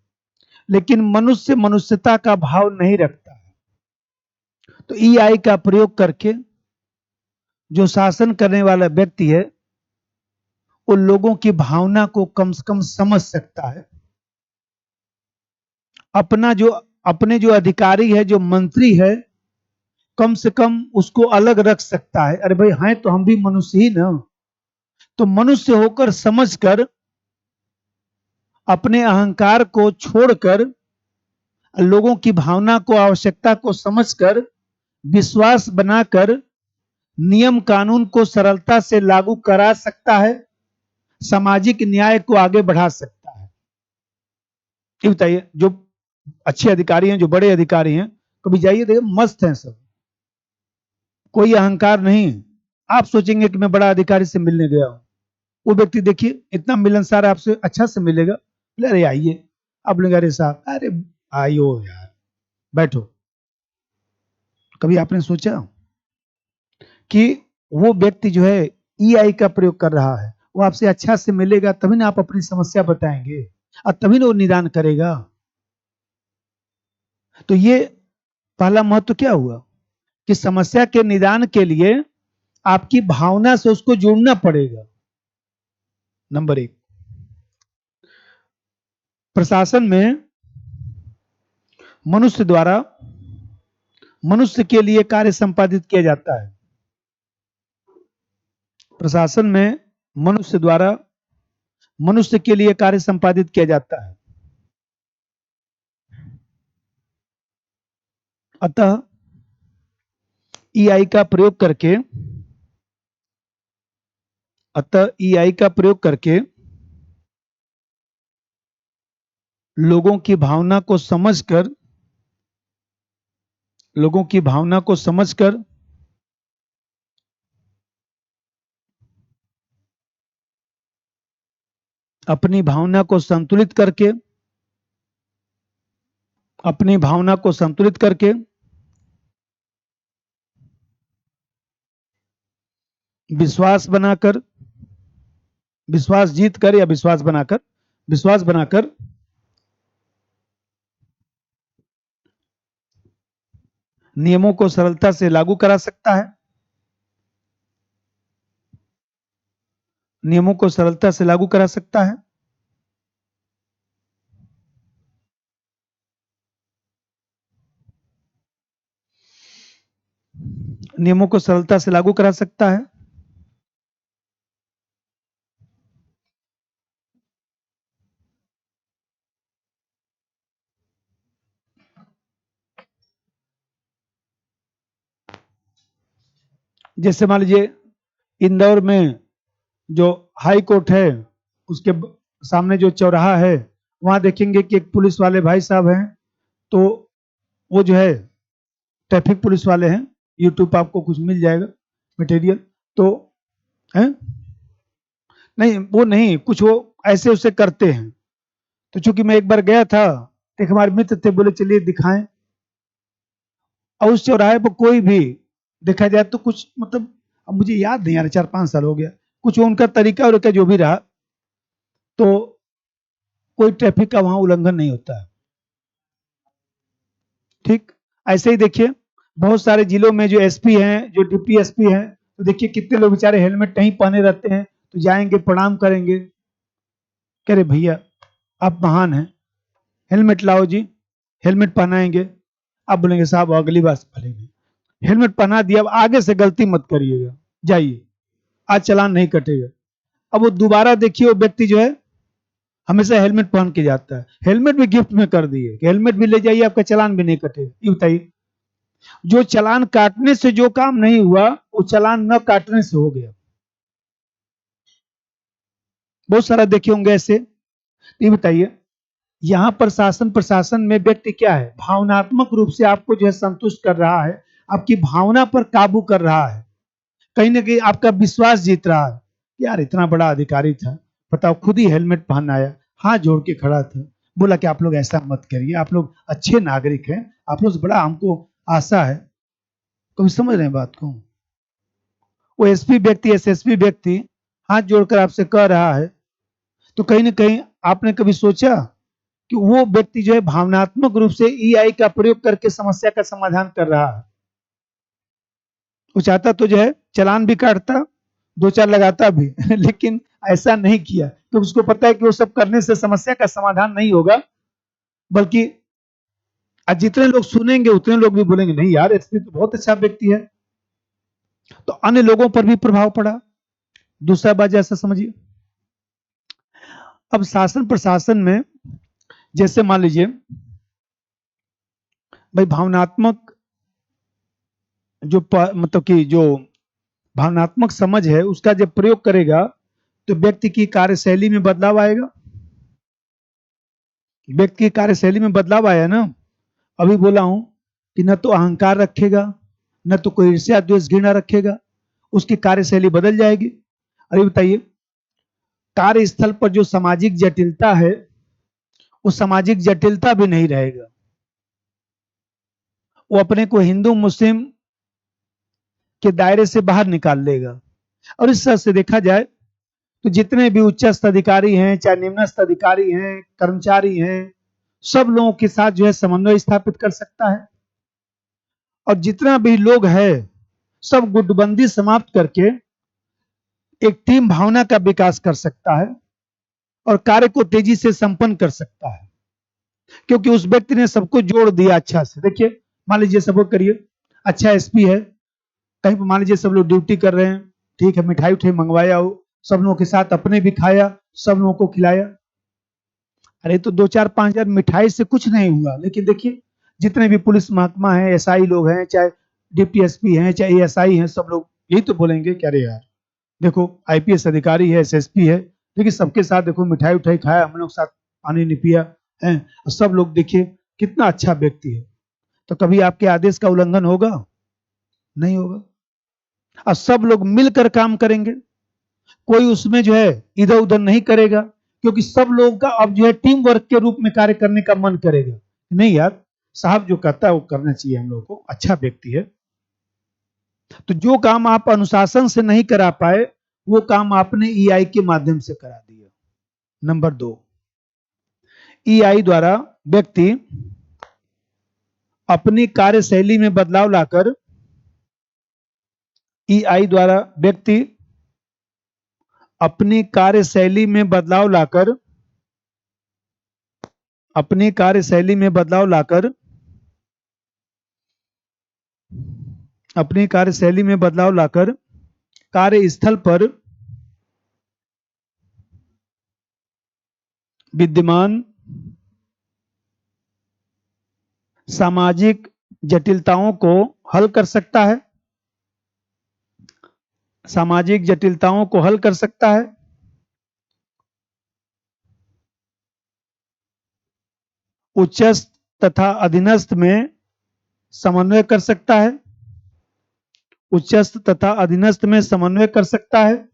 S1: लेकिन मनुष्य मनुष्यता का भाव नहीं रखता है। तो ईआई का प्रयोग करके जो शासन करने वाला व्यक्ति है, वो लोगों की भावना को कम से कम समझ सकता है। अपने जो अधिकारी है, जो मंत्री है, कम से कम उसको अलग रख सकता है। अरे भाई, हैं तो हम भी मनुष्य ही ना। तो मनुष्य होकर समझकर, अपने अहंकार को छोड़कर, लोगों की भावना को, आवश्यकता को समझकर, विश्वास बनाकर नियम कानून को सरलता से लागू करा सकता है, सामाजिक न्याय को आगे बढ़ा सकता है। ये बताइए, जो अच्छे अधिकारी हैं, जो बड़े अधिकारी हैं, कभी जाइए देखिए, मस्त हैं सब, कोई अहंकार नहीं। आप सोचेंगे कि मैं बड़ा अधिकारी से मिलने गया हूं, वो व्यक्ति देखिए इतना मिलनसार, आपसे अच्छा से मिलेगा। अरे आइए, आप बोलेंगे अरे साहब, अरे आइयो यार, बैठो। कभी आपने सोचा कि वो व्यक्ति जो है ईआई का प्रयोग कर रहा है, वो आपसे अच्छा से मिलेगा, तभी ना आप अपनी समस्या बताएंगे, और तभी ना वो निदान करेगा। तो ये पहला महत्व क्या हुआ कि समस्या के निदान के लिए आपकी भावना से उसको जोड़ना पड़ेगा। नंबर एक, प्रशासन में मनुष्य द्वारा मनुष्य के लिए कार्य संपादित किया जाता है। प्रशासन में मनुष्य द्वारा मनुष्य के लिए कार्य संपादित किया जाता है। अतः ईआई का प्रयोग करके लोगों की भावना को समझकर अपनी भावना को संतुलित करके विश्वास बनाकर नियमों को सरलता से लागू करा सकता है। नियमों को सरलता से लागू करा सकता है। नियमों को सरलता से लागू करा सकता है। जैसे मान लीजिए, इंदौर में जो हाई कोर्ट है, उसके सामने जो चौराहा है, वहां देखेंगे कि एक पुलिस वाले भाई साहब हैं। तो वो जो है ट्रैफिक पुलिस वाले हैं। यूट्यूब पर आपको कुछ मिल जाएगा मटेरियल। तो है नहीं, वो नहीं, कुछ वो ऐसे उसे करते हैं। तो चूंकि मैं एक बार गया था, एक हमारे मित्र थे, बोले चलिए दिखाएं। और उस चौराहे पर कोई भी देखा जाए तो कुछ मतलब, अब मुझे याद नहीं आ रहा, 4-5 साल हो गया, कुछ वो उनका तरीका और जो भी रहा, तो कोई ट्रैफिक का वहां उल्लंघन नहीं होता है। ठीक ऐसे ही देखिए, बहुत सारे जिलों में जो एसपी हैं, जो डिप्टी एसपी हैं, तो देखिए कितने लोग बेचारे हेलमेट नहीं पहने रहते हैं, तो जाएंगे प्रणाम करेंगे, कह रहे भैया आप महान हैं, हेलमेट लाओ जी, हेलमेट पहनाएंगे। आप बोलेंगे साहब अगली बार से पहनेंगे। हेलमेट पहना दिया, अब आगे से गलती मत करिएगा, जाइए, आज चालान नहीं कटेगा। अब वो दोबारा देखिए, वो व्यक्ति जो है हमेशा हेलमेट पहन के जाता है, हेलमेट भी गिफ्ट में कर दिए कि हेलमेट भी ले जाइए, आपका चालान भी नहीं कटेगा। ये बताइए, जो चालान काटने से जो काम नहीं हुआ, वो चालान न काटने से हो गया। बहुत सारा देखे होंगे ऐसे। ये बताइए, यहाँ प्रशासन में व्यक्ति क्या है, भावनात्मक रूप से आपको जो है संतुष्ट कर रहा है, आपकी भावना पर काबू कर रहा है, कहीं ना कहीं आपका विश्वास जीत रहा है। यार इतना बड़ा अधिकारी था, बताओ, खुद ही हेलमेट पहन आया, हाथ जोड़ के खड़ा था, बोला कि आप लोग ऐसा मत करिए, आप लोग अच्छे नागरिक हैं, आप लोग से बड़ा हमको आशा है। कभी समझ रहे हैं बात को? वो एसपी व्यक्ति, एसएसपी व्यक्ति हाथ जोड़कर आपसे कह रहा है, तो कहीं ना कहीं आपने कभी सोचा कि वो व्यक्ति जो है भावनात्मक रूप से ईआई का प्रयोग करके समस्या का समाधान कर रहा है। वो चाहता तो जो है चालान भी काटता, 2-4 लगाता भी लेकिन ऐसा नहीं किया, तो उसको पता है कि वो सब करने से समस्या का समाधान नहीं होगा, बल्कि जितने लोग सुनेंगे उतने लोग भी बोलेंगे नहीं यार एसपी तो बहुत अच्छा व्यक्ति है, तो अन्य लोगों पर भी प्रभाव पड़ा। दूसरा बात जैसा समझिए, अब शासन प्रशासन में जैसे मान लीजिए भाई भावनात्मक मतलब कि जो भावनात्मक समझ है उसका जब प्रयोग करेगा तो व्यक्ति की कार्यशैली में बदलाव आएगा। व्यक्ति की कार्यशैली में बदलाव आया ना, अभी बोला हूं कि न तो अहंकार रखेगा, न तो कोई ईर्ष्या द्वेष घृणा रखेगा, उसकी कार्यशैली बदल जाएगी। अभी बताइए, कार्यस्थल पर जो सामाजिक जटिलता है वो सामाजिक जटिलता भी नहीं रहेगा, वो अपने को हिंदू मुस्लिम के दायरे से बाहर निकाल लेगा। और इस तरह से देखा जाए तो जितने भी उच्चस्थ अधिकारी हैं, चाहे निम्नस्थ अधिकारी हैं, कर्मचारी हैं, सब लोगों के साथ जो है समन्वय स्थापित कर सकता है। और जितना भी लोग है सब गुटबंदी समाप्त करके एक टीम भावना का विकास कर सकता है और कार्य को तेजी से संपन्न कर सकता है, क्योंकि उस व्यक्ति ने सबको जोड़ दिया अच्छा से। देखिए मान लीजिए सबको करिए, अच्छा एसपी है, कहीं पर मान लीजिए सब लोग ड्यूटी कर रहे हैं, ठीक है, मिठाई उठाई मंगवाया हो, सब लोगों के साथ अपने भी खाया, सब लोगों को खिलाया। अरे तो 2-4-5 हजार मिठाई से कुछ नहीं हुआ, लेकिन देखिए जितने भी पुलिस महकमा है, एसआई लोग हैं, चाहे डीपीएसपी हैं, चाहे एएसआई हैं, सब लोग यही तो बोलेंगे कि अरे यार देखो आईपीएस अधिकारी है, एसएसपी है, देखिए सबके साथ देखो मिठाई उठाई खाया, हम लोग साथ पानी नहीं पिया है, और सब लोग देखिए कितना अच्छा व्यक्ति है। तो कभी आपके आदेश का उल्लंघन होगा? नहीं होगा। और सब लोग मिलकर काम करेंगे, कोई उसमें जो है इधर उधर नहीं करेगा, क्योंकि सब लोगों का अब जो है टीम वर्क के रूप में कार्य करने का मन करेगा। नहीं यार साहब जो कहता है वो करना चाहिए, हम लोगों को अच्छा व्यक्ति है। तो जो काम आप अनुशासन से नहीं करा पाए वो काम आपने ईआई के माध्यम से करा दिया। नंबर 2, ईआई द्वारा व्यक्ति अपनी कार्यशैली में बदलाव लाकर ईआई द्वारा व्यक्ति अपनी कार्यशैली में बदलाव लाकर अपनी कार्यशैली में बदलाव लाकर अपनी कार्यशैली में बदलाव लाकर कार्यस्थल पर विद्यमान सामाजिक जटिलताओं को हल कर सकता है, सामाजिक जटिलताओं को हल कर सकता है, उच्चस्थ तथा अधीनस्थ में समन्वय कर सकता है, उच्चस्थ तथा अधीनस्थ में समन्वय कर सकता है,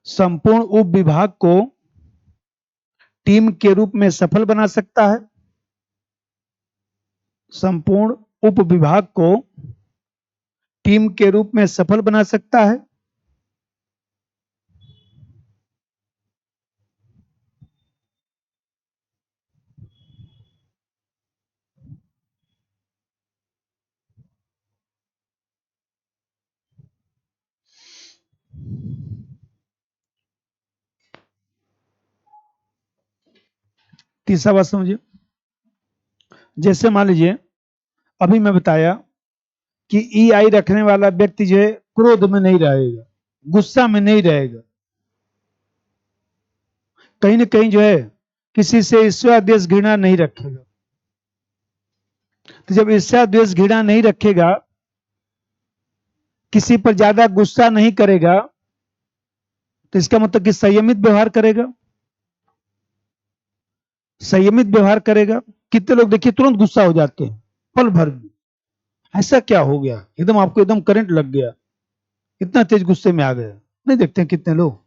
S1: संपूर्ण उप विभाग को टीम के रूप में सफल बना सकता है, संपूर्ण उप विभाग को टीम के रूप में सफल बना सकता है, तीसरा बात समझिए, जैसे मान लीजिए अभी मैं बताया कि ईआई रखने वाला व्यक्ति जो है क्रोध में नहीं रहेगा, गुस्सा में नहीं रहेगा, कहीं ना कहीं जो है किसी से ईर्ष्या द्वेष घृणा नहीं रखेगा। तो जब ईर्ष्या द्वेष घृणा नहीं रखेगा, किसी पर ज्यादा गुस्सा नहीं करेगा, तो इसका मतलब कि संयमित व्यवहार करेगा, संयमित व्यवहार करेगा। कितने लोग देखिए तुरंत गुस्सा हो जाते हैं पल भर में, ऐसा क्या हो गया, एकदम आपको एकदम करंट लग गया, इतना तेज गुस्से में आ गया। नहीं देखते हैं कितने लोग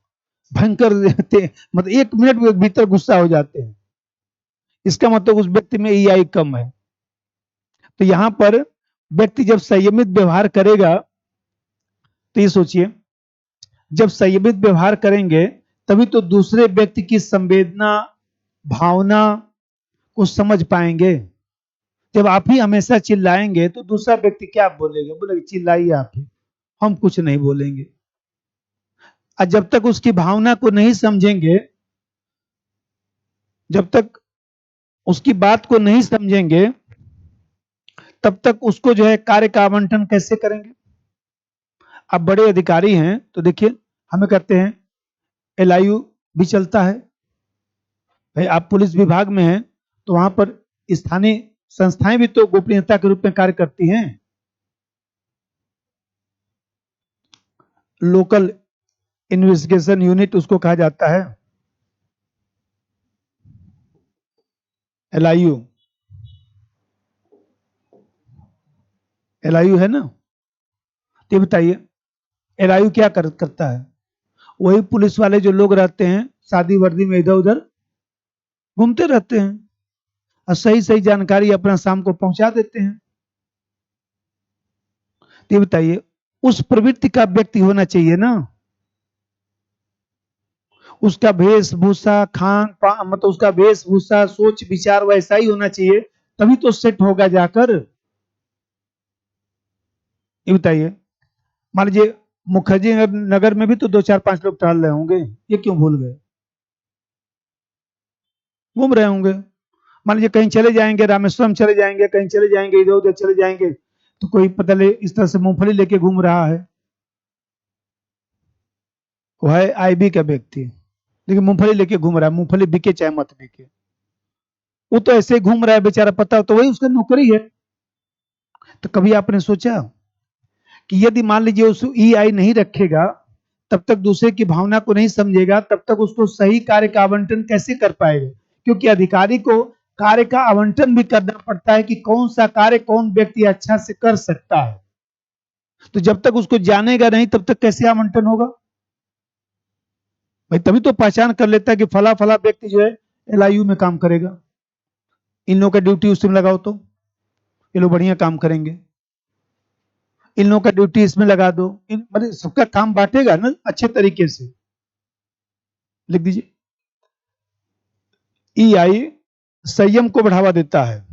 S1: भयंकर मतलब 1 मिनट के भीतर गुस्सा हो जाते हैं, इसका मतलब उस व्यक्ति में ईआई कम है। तो यहां पर व्यक्ति जब संयमित व्यवहार करेगा, तो ये सोचिए जब संयमित व्यवहार करेंगे तभी तो दूसरे व्यक्ति की संवेदना, भावना को समझ पाएंगे। जब आप ही हमेशा चिल्लाएंगे तो दूसरा व्यक्ति क्या बोलेगा? बोलेगा चिल्लाइए आप ही, हम कुछ नहीं बोलेंगे। और जब तक उसकी भावना को नहीं समझेंगे, जब तक उसकी बात को नहीं समझेंगे, तब तक उसको जो है कार्य का आवंटन कैसे करेंगे? आप बड़े अधिकारी हैं तो देखिए, हमें कहते हैं एलआईयू भी चलता है। भाई आप पुलिस विभाग में हैं तो वहां पर स्थानीय संस्थाएं भी तो गोपनीयता के रूप में कार्य करती हैं। लोकल इन्वेस्टिगेशन यूनिट उसको कहा जाता है, एलआईयू। एलआईयू है ना? तो ये बताइए एलआईयू क्या करता है? वही पुलिस वाले जो लोग रहते हैं शादी वर्दी में इधर उधर घूमते रहते हैं और सही सही जानकारी अपना शाम को पहुंचा देते हैं। तो ये बताइए उस प्रवृत्ति का व्यक्ति होना चाहिए ना, उसका वेशभूषा खान पान, मतलब उसका वेशभूषा सोच विचार वैसा ही होना चाहिए, तभी तो सेट होगा जाकर। ये बताइए मान लीजिए मुखर्जी नगर में भी तो 2 4 5 लोग टहल रहे होंगे, ये क्यों भूल गए? घूम रहे होंगे। मान लीजिए कहीं चले जाएंगे, रामेश्वरम चले जाएंगे, कहीं चले जाएंगे, इधर उधर चले जाएंगे, तो कोई पता ले इस तरह से मूंगफली लेके घूम रहा है, वो है आईबी का व्यक्ति, लेकिन मूंगफली लेके घूम रहा है, मूंगफली बिके चाहे मत बिके, वो तो ऐसे ही घूम रहा है बेचारा, पता तो वही उसका नौकरी है। तो कभी आपने सोचा कि यदि मान लीजिए उस ईआई नहीं रखेगा, तब तक दूसरे की भावना को नहीं समझेगा, तब तक उसको सही कार्य का आवंटन कैसे कर पाएगा? क्योंकि अधिकारी को कार्य का आवंटन भी करना पड़ता है कि कौन सा कार्य कौन व्यक्ति अच्छा से कर सकता है। तो जब तक उसको जानेगा नहीं तब तक कैसे आवंटन होगा? भाई तभी तो पहचान कर लेता है कि फला फला व्यक्ति जो है एलआईयू में काम करेगा, इन लोगों का ड्यूटी उसमें लगाओ तो ये लोग बढ़िया काम करेंगे, इन लोगों का ड्यूटी इसमें लगा दो, मतलब सबका काम बांटेगा ना अच्छे तरीके से। लिख दीजिए ईआई संयम को बढ़ावा देता है।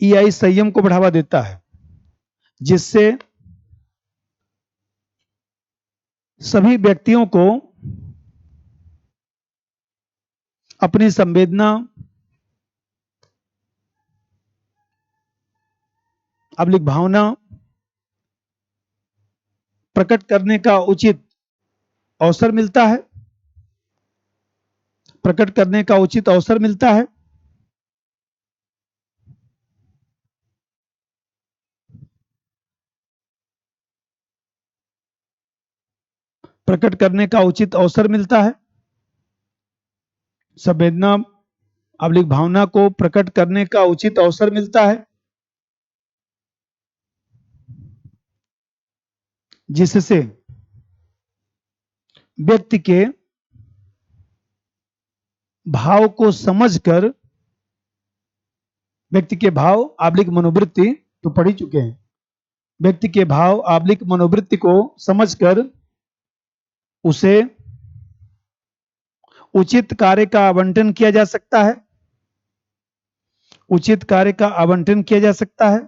S1: ईआई संयम को बढ़ावा देता है जिससे सभी व्यक्तियों को अपनी संवेदना, अपनी भावना प्रकट करने का उचित अवसर मिलता है, प्रकट करने का उचित अवसर मिलता है। प्रकट करने का उचित अवसर मिलता है। संवेदना अपनी भावना को प्रकट करने का उचित अवसर मिलता है, जिससे व्यक्ति के भाव को समझकर, व्यक्ति के भाव आब्लिक मनोवृत्ति तो पढ़ ही चुके हैं, व्यक्ति के भाव आब्लिक मनोवृत्ति को समझकर उसे उचित कार्य का आवंटन किया जा सकता है, उचित कार्य का आवंटन किया जा सकता है।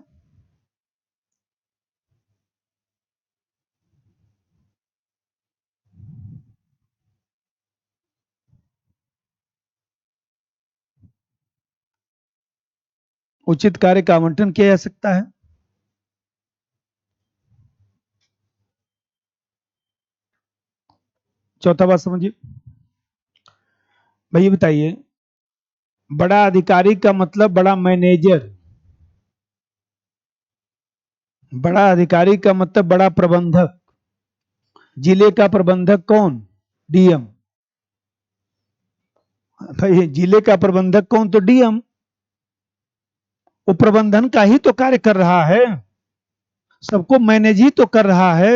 S1: उचित कार्य का आवंटन किया जा सकता है। चौथा बात समझिए भैया, बताइए बड़ा अधिकारी का मतलब बड़ा मैनेजर, बड़ा अधिकारी का मतलब बड़ा प्रबंधक। जिले का प्रबंधक कौन? डीएम। भाई जिले का प्रबंधक कौन? तो डीएम। वो प्रबंधन का ही तो कार्य कर रहा है, सबको मैनेज ही तो कर रहा है।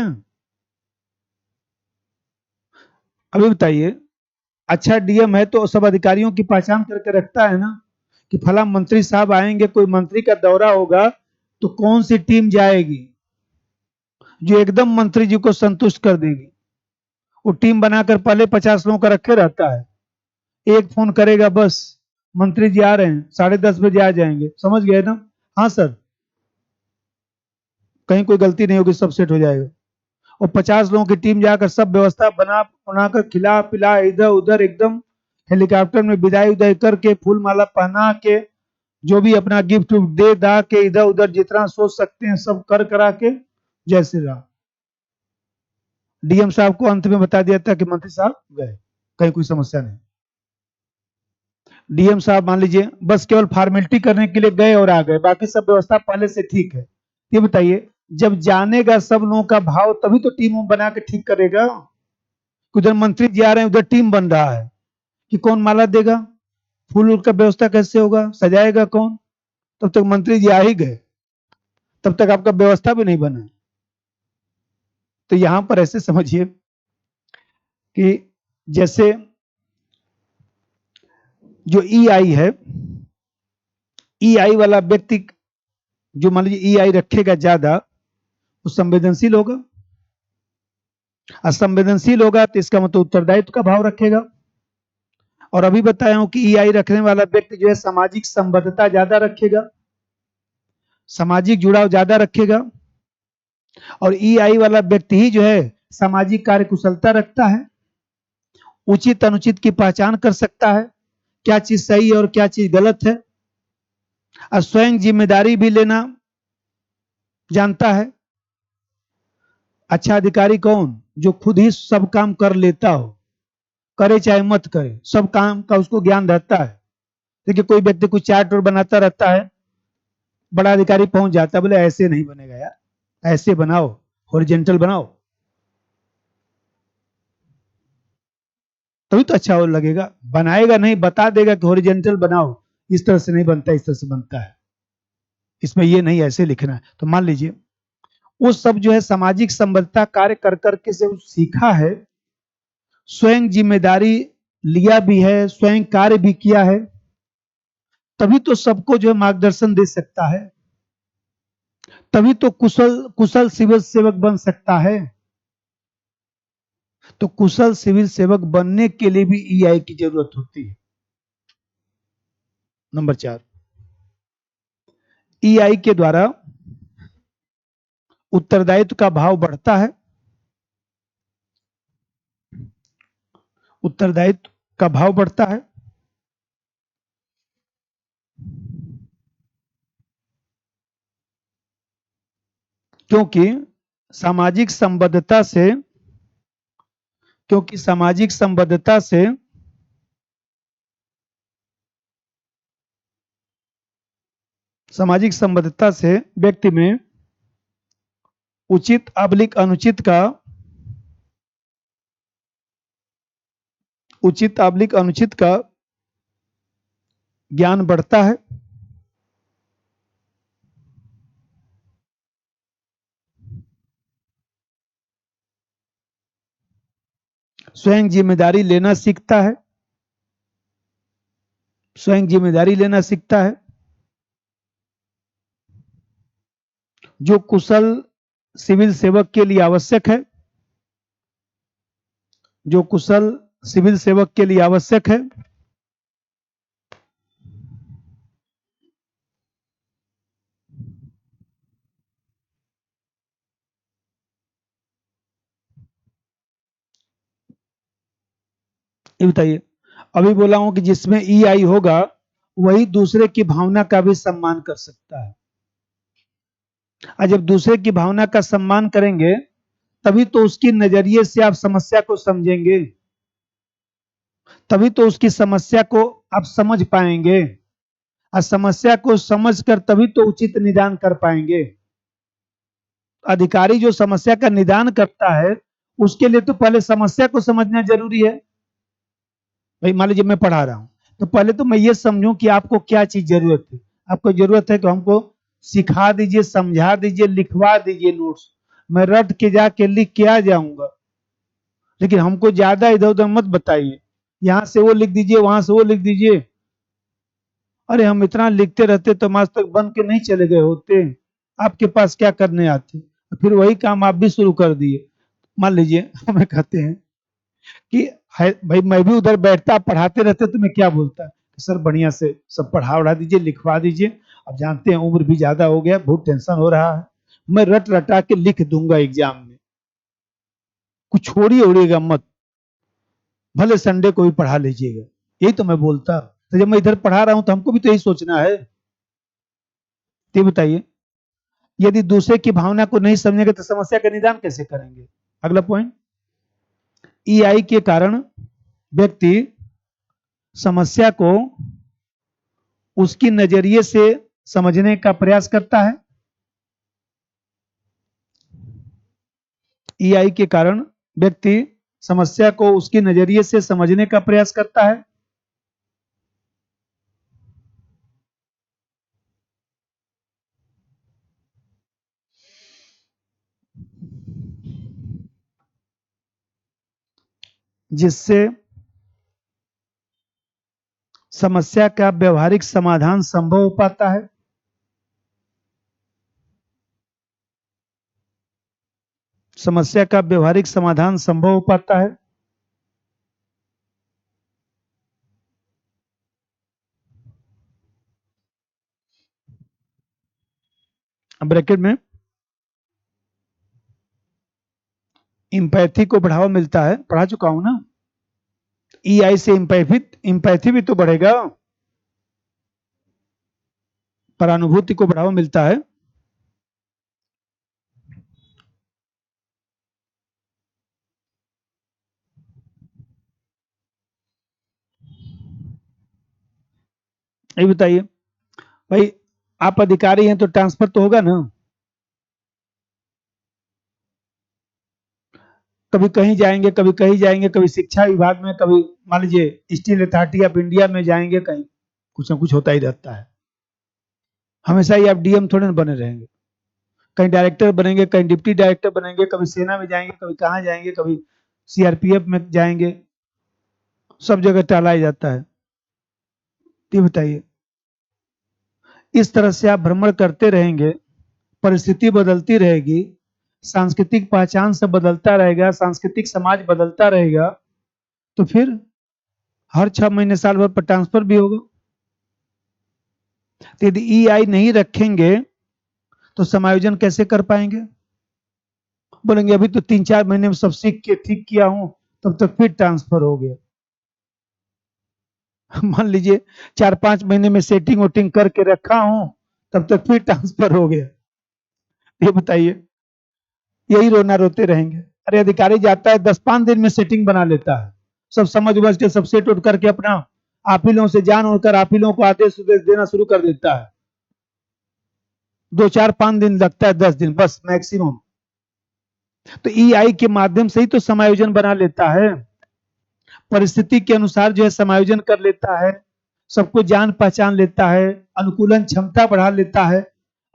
S1: अभी बताइए अच्छा डीएम है तो सब अधिकारियों की पहचान करके रखता है ना, कि फला मंत्री साहब आएंगे, कोई मंत्री का दौरा होगा तो कौन सी टीम जाएगी जो एकदम मंत्री जी को संतुष्ट कर देगी। वो टीम बनाकर पहले 50 लोगों का रखे रहता है, एक फोन करेगा बस, मंत्री जी आ रहे हैं 10:30 बजे आ जाएंगे, समझ गए ना? हाँ सर, कहीं कोई गलती नहीं होगी, सब सेट हो जाएगा। और 50 लोगों की टीम जाकर सब व्यवस्था बना बनाकर खिला पिला इधर उधर एकदम हेलीकॉप्टर में विदाई उदाई करके फूल माला पहना के जो भी अपना गिफ्ट दे दा के इधर उधर जितना सोच सकते हैं सब कर करा के जय श्री राम। डीएम साहब को अंत में बता दिया था कि मंत्री साहब गए, कहीं कोई समस्या नहीं। डीएम साहब मान लीजिए बस केवल फॉर्मेलिटी करने के लिए गए और आ गए, बाकी सब व्यवस्था पहले से ठीक है। ये बताइए, जब जानेगा सब लोगों का भाव तभी तो टीम बना के ठीक करेगा। उधर मंत्री जी आ रहे हैं, उधर टीम बन रहा है कि कौन माला देगा, फूल का व्यवस्था कैसे होगा, सजाएगा कौन? तब तक मंत्री जी आ ही गए, तब तक आपका व्यवस्था भी नहीं बना। तो यहां पर ऐसे समझिए कि जैसे जो ईआई है, ईआई वाला व्यक्ति जो मान लीजिए ईआई रखेगा ज्यादा, वो संवेदनशील होगा। असंवेदनशील होगा तो इसका मतलब उत्तरदायित्व का भाव रखेगा। और अभी बताया हूं कि ईआई रखने वाला व्यक्ति जो है सामाजिक संबद्धता ज्यादा रखेगा, सामाजिक जुड़ाव ज्यादा रखेगा। और ईआई वाला व्यक्ति ही जो है सामाजिक कार्य कुशलता रखता है, उचित अनुचित की पहचान कर सकता है, क्या चीज सही है और क्या चीज गलत है, और स्वयं जिम्मेदारी भी लेना जानता है। अच्छा अधिकारी कौन? जो खुद ही सब काम कर लेता हो, करे चाहे मत करे, सब काम का उसको ज्ञान रहता है। देखिए कोई व्यक्ति कुछ चार्ट और बनाता रहता है, बड़ा अधिकारी पहुंच जाता है, बोले ऐसे नहीं बनेगा यार, ऐसे बनाओ, हॉरिजॉन्टल बनाओ, तभी तो अच्छा लगेगा। बनाएगा नहीं, बता देगा कि हॉरिजॉन्टल बनाओ, इस तरह से नहीं बनता, इस तरह से बनता है, इसमें ये नहीं ऐसे लिखना है। तो मान लीजिए वो सब जो है सामाजिक संबद्धता कार्य कर करके से सीखा है, स्वयं जिम्मेदारी लिया भी है, स्वयं कार्य भी किया है, तभी तो सबको जो है मार्गदर्शन दे सकता है, तभी तो कुशल कुशल सिविल सेवक बन सकता है। तो कुशल सिविल सेवक बनने के लिए भी ईआई की जरूरत होती है। नंबर 4, ईआई के द्वारा उत्तरदायित्व का भाव बढ़ता है, उत्तरदायित्व का भाव बढ़ता है, क्योंकि सामाजिक संबद्धता से, क्योंकि सामाजिक संबद्धता से सामाजिक संबद्धता से व्यक्ति में उचित अबलिक अनुचित का, उचित अबलिक अनुचित का ज्ञान बढ़ता है, स्वयं जिम्मेदारी लेना सीखता है, स्वयं जिम्मेदारी लेना सीखता है, जो कुशल सिविल सेवक के लिए आवश्यक है, जो कुशल सिविल सेवक के लिए आवश्यक है। ये बताइए, अभी बोला हूं कि जिसमें ईआई होगा वही दूसरे की भावना का भी सम्मान कर सकता है, और जब दूसरे की भावना का सम्मान करेंगे तभी तो उसकी नजरिए से आप समस्या को समझेंगे, तभी तो उसकी समस्या को आप समझ पाएंगे, और समस्या को समझकर तभी तो उचित निदान कर पाएंगे। अधिकारी जो समस्या का निदान करता है उसके लिए तो पहले समस्या को समझना जरूरी है। भाई मान लीजिए मैं पढ़ा रहा हूं, तो पहले तो मैं ये समझूं कि आपको क्या चीज जरूरत है। आपको जरूरत है तो हमको सिखा दीजिए, समझा दीजिए, लिखवा दीजिए नोट्स, मैं रट के जाके लिख के आ जाऊंगा, लेकिन हमको ज्यादा इधर उधर मत बताइए, यहां से वो लिख दीजिए, वहां से वो लिख दीजिए। अरे हम इतना लिखते रहते तो आज तक बन के नहीं चले गए होते, आपके पास क्या करने आते, फिर वही काम आप भी शुरू कर दिए। मान लीजिए हमें कहते हैं कि है भाई, मैं भी उधर बैठता, आप पढ़ाते रहते तो मैं क्या बोलता, सर बढ़िया से सब पढ़ा उढ़ा दीजिए, लिखवा दीजिए। अब जानते हैं उम्र भी ज्यादा हो गया, बहुत टेंशन हो रहा है, मैं रट रटा के लिख दूंगा एग्जाम में, कुछ छोड़िए उड़िएगा मत, भले संडे को भी पढ़ा लीजिएगा। यही तो मैं बोलता। तो जब मैं इधर पढ़ा रहा हूं तो हमको भी तो यही सोचना है। ये बताइए, यदि दूसरे की भावना को नहीं समझेंगे तो समस्या का निदान कैसे करेंगे। अगला पॉइंट, ईआई के कारण व्यक्ति समस्या को उसकी नजरिए से समझने का प्रयास करता है। ईआई के कारण व्यक्ति समस्या को उसके नजरिए से समझने का प्रयास करता है। जिससे समस्या का व्यवहारिक समाधान संभव हो पाता है। समस्या का व्यवहारिक समाधान संभव हो पाता है। ब्रैकेट में इंपैथी को बढ़ावा मिलता है, पढ़ा चुका हूं ना। ईआई से इंपैथी भी तो बढ़ेगा, परानुभूति को बढ़ावा मिलता है। ये बताइए भाई, आप अधिकारी हैं तो ट्रांसफर तो होगा ना। कभी कहीं जाएंगे, कभी कहीं जाएंगे, कभी शिक्षा विभाग में, कभी मान लीजिए स्टील अथॉरिटी ऑफ इंडिया में जाएंगे, कहीं कुछ ना कुछ होता ही रहता है। हमेशा ही आप डीएम थोड़े ना बने रहेंगे, कहीं डायरेक्टर बनेंगे, कहीं डिप्टी डायरेक्टर बनेंगे, कभी सेना में जाएंगे, कभी कहाँ जाएंगे, कभी सीआरपीएफ में जाएंगे, सब जगह टाला ही जाता है। ये बताइए, इस तरह से आप भ्रमण करते रहेंगे, परिस्थिति बदलती रहेगी, सांस्कृतिक पहचान से बदलता रहेगा, सांस्कृतिक समाज बदलता रहेगा, तो फिर हर 6 महीने साल भर पर ट्रांसफर भी होगा। तो यदि ईआई नहीं रखेंगे तो समायोजन कैसे कर पाएंगे। बोलेंगे अभी तो 3-4 महीने में सब सीख के ठीक किया हूं, तब तक फिर ट्रांसफर हो गया। मान लीजिए 4-5 महीने में सेटिंग वोटिंग करके रखा हूं, तब तक फिर ट्रांसफर हो गया। ये बताइए, यही रोना रोते रहेंगे। अरे अधिकारी जाता है 10-5 दिन में सेटिंग बना लेता है, सब समझ बझ के सब सेट उठ करके अपना आप ही लोगों से जान उड़कर आप ही लोगों को आदेश उदेश देना शुरू कर देता है। 2-4-5 दिन लगता है, 10 दिन बस मैक्सिमम। तो ईआई के माध्यम से ही तो समायोजन बना लेता है, परिस्थिति के अनुसार जो है समायोजन कर लेता है, सबको जान पहचान लेता है, अनुकूलन क्षमता बढ़ा लेता है।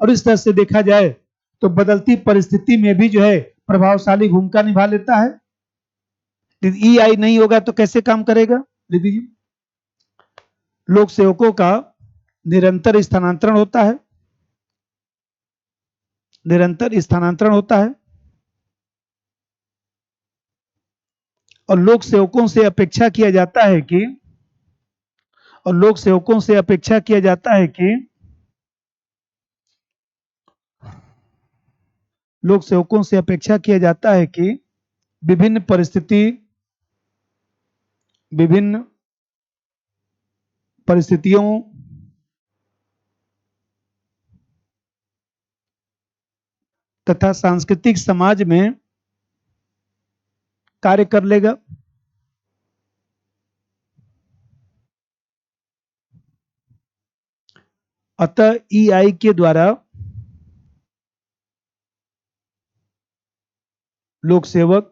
S1: और इस तरह से देखा जाए तो बदलती परिस्थिति में भी जो है प्रभावशाली भूमिका निभा लेता है। ईआई नहीं होगा तो कैसे काम करेगा। दीदी जी, लोक सेवकों का निरंतर स्थानांतरण होता है, निरंतर स्थानांतरण होता है, और लोक सेवकों से अपेक्षा किया जाता है कि और लोक सेवकों से अपेक्षा किया जाता है कि लोक सेवकों से अपेक्षा किया जाता है कि विभिन्न परिस्थिति विभिन्न परिस्थितियों तथा सांस्कृतिक समाज में कार्य कर लेगा। अतः ईआई के द्वारा लोक सेवक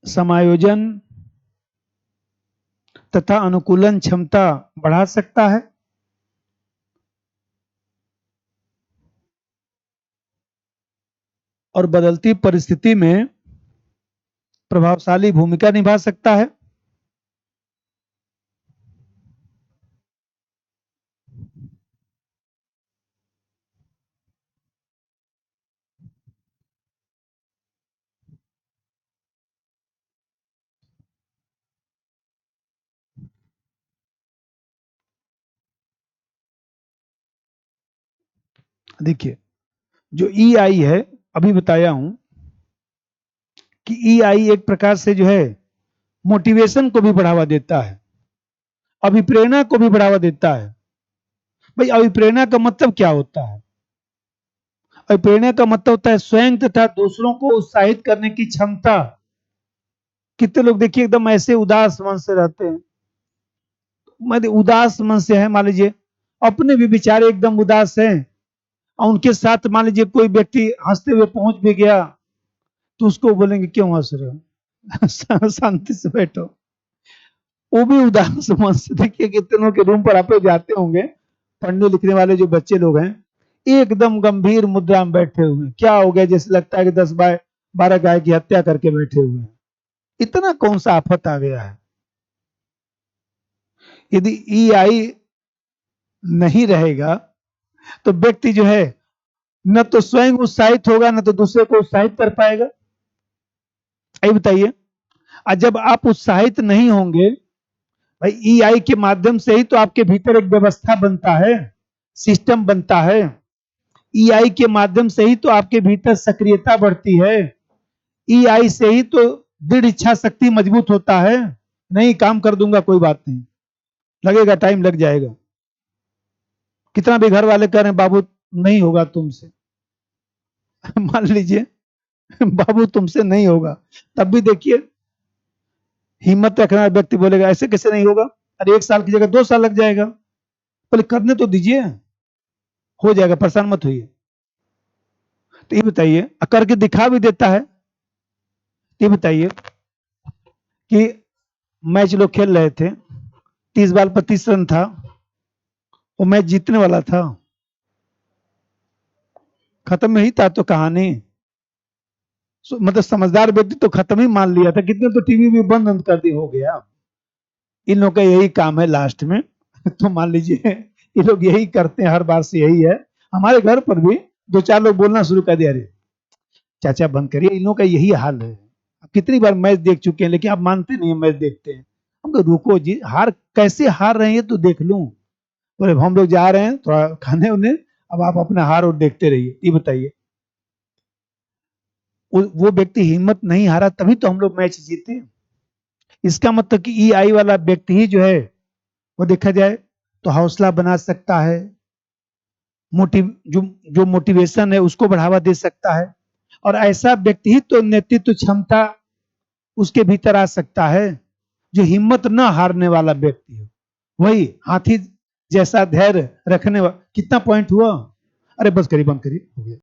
S1: समायोजन तथा अनुकूलन क्षमता बढ़ा सकता है, और बदलती परिस्थिति में प्रभावशाली भूमिका निभा सकता है। देखिए, जो ई आई है, अभी बताया हूं कि ई आई एक प्रकार से जो है मोटिवेशन को भी बढ़ावा देता है, अभिप्रेरणा को भी बढ़ावा देता है। भाई अभिप्रेरणा का मतलब क्या होता है? अभिप्रेरणा का मतलब होता है स्वयं तथा दूसरों को उत्साहित करने की क्षमता। कितने लोग देखिए एकदम ऐसे उदास मन से रहते हैं, मतलब उदास मन से है, मान लीजिए अपने भी बेचारे एकदम उदास हैं, और उनके साथ मान लीजिए कोई व्यक्ति हंसते हुए पहुंच भी गया, तो उसको बोलेंगे क्यों हंस रहे हो शांति से बैठो। वो भी उदास मन से, देखिए कितनों के रूम पर आप लोग जाते होंगे, पढ़ने लिखने वाले जो बच्चे लोग हैं एकदम गंभीर मुद्रा में बैठे हुए हैं, क्या हो गया, जैसे लगता है कि 10-12 गाय की हत्या करके बैठे हुए हैं। इतना कौन सा आफत आ गया है? यदि ई आई नहीं रहेगा तो व्यक्ति जो है न तो स्वयं उत्साहित होगा, न तो दूसरे को उत्साहित कर पाएगा। ये बताइए, और जब आप उत्साहित नहीं होंगे, भाई ई आई के माध्यम से ही तो आपके भीतर एक व्यवस्था बनता है, सिस्टम बनता है। ई आई के माध्यम से ही तो आपके भीतर सक्रियता बढ़ती है। ई आई से ही तो दृढ़ इच्छा शक्ति मजबूत होता है। नहीं काम कर दूंगा, कोई बात नहीं, लगेगा टाइम लग जाएगा। कितना भी घर वाले कह रहे हैं बाबू नहीं होगा तुमसे मान लीजिए बाबू तुमसे नहीं होगा, तब भी देखिए हिम्मत रखना व्यक्ति बोलेगा ऐसे कैसे नहीं होगा, अरे 1 साल की जगह 2 साल लग जाएगा, पहले करने तो दीजिए, हो जाएगा, परेशान मत होइए। तो ये बताइए, करके दिखा भी देता है। तो ये बताइए कि मैच लोग खेल रहे थे, 30 बॉल पर 30 रन था, वो मैच जीतने वाला था, खत्म में ही था तो कहानी। मतलब समझदार व्यक्ति तो खत्म ही मान लिया था, कितने तो टीवी भी बंद कर दी, हो गया। इन लोगों का यही काम है लास्ट में तो मान लीजिए ये लोग यही करते हैं, हर बार से यही है। हमारे घर पर भी 2-4 लोग बोलना शुरू कर दिया, अरे चाचा बंद करिए, इन लोगों का यही हाल है। कितनी बार मैच देख चुके हैं, लेकिन आप मानते नहीं है मैच देखते हैं। हम तो रुको जी, हार कैसे हार रहे हैं तो देख लूं, बोले हम लोग जा रहे हैं थोड़ा खाने उन्हें, अब आप अपना हार और देखते रहिए। ये बताइए, वो व्यक्ति हिम्मत नहीं हारा तभी तो हम लोग मैच जीते। इसका मतलब कि ई आई वाला व्यक्ति ही जो है वो देखा जाए तो हौसला बना सकता है, मोटिव जो जो मोटिवेशन है उसको बढ़ावा दे सकता है, और ऐसा व्यक्ति ही तो नेतृत्व क्षमता उसके भीतर आ सकता है, जो हिम्मत न हारने वाला व्यक्ति हो, वही हाथी जैसा धैर्य रखने वाला। कितना पॉइंट हुआ? अरे बस करिए, बंद करिए, हो गया।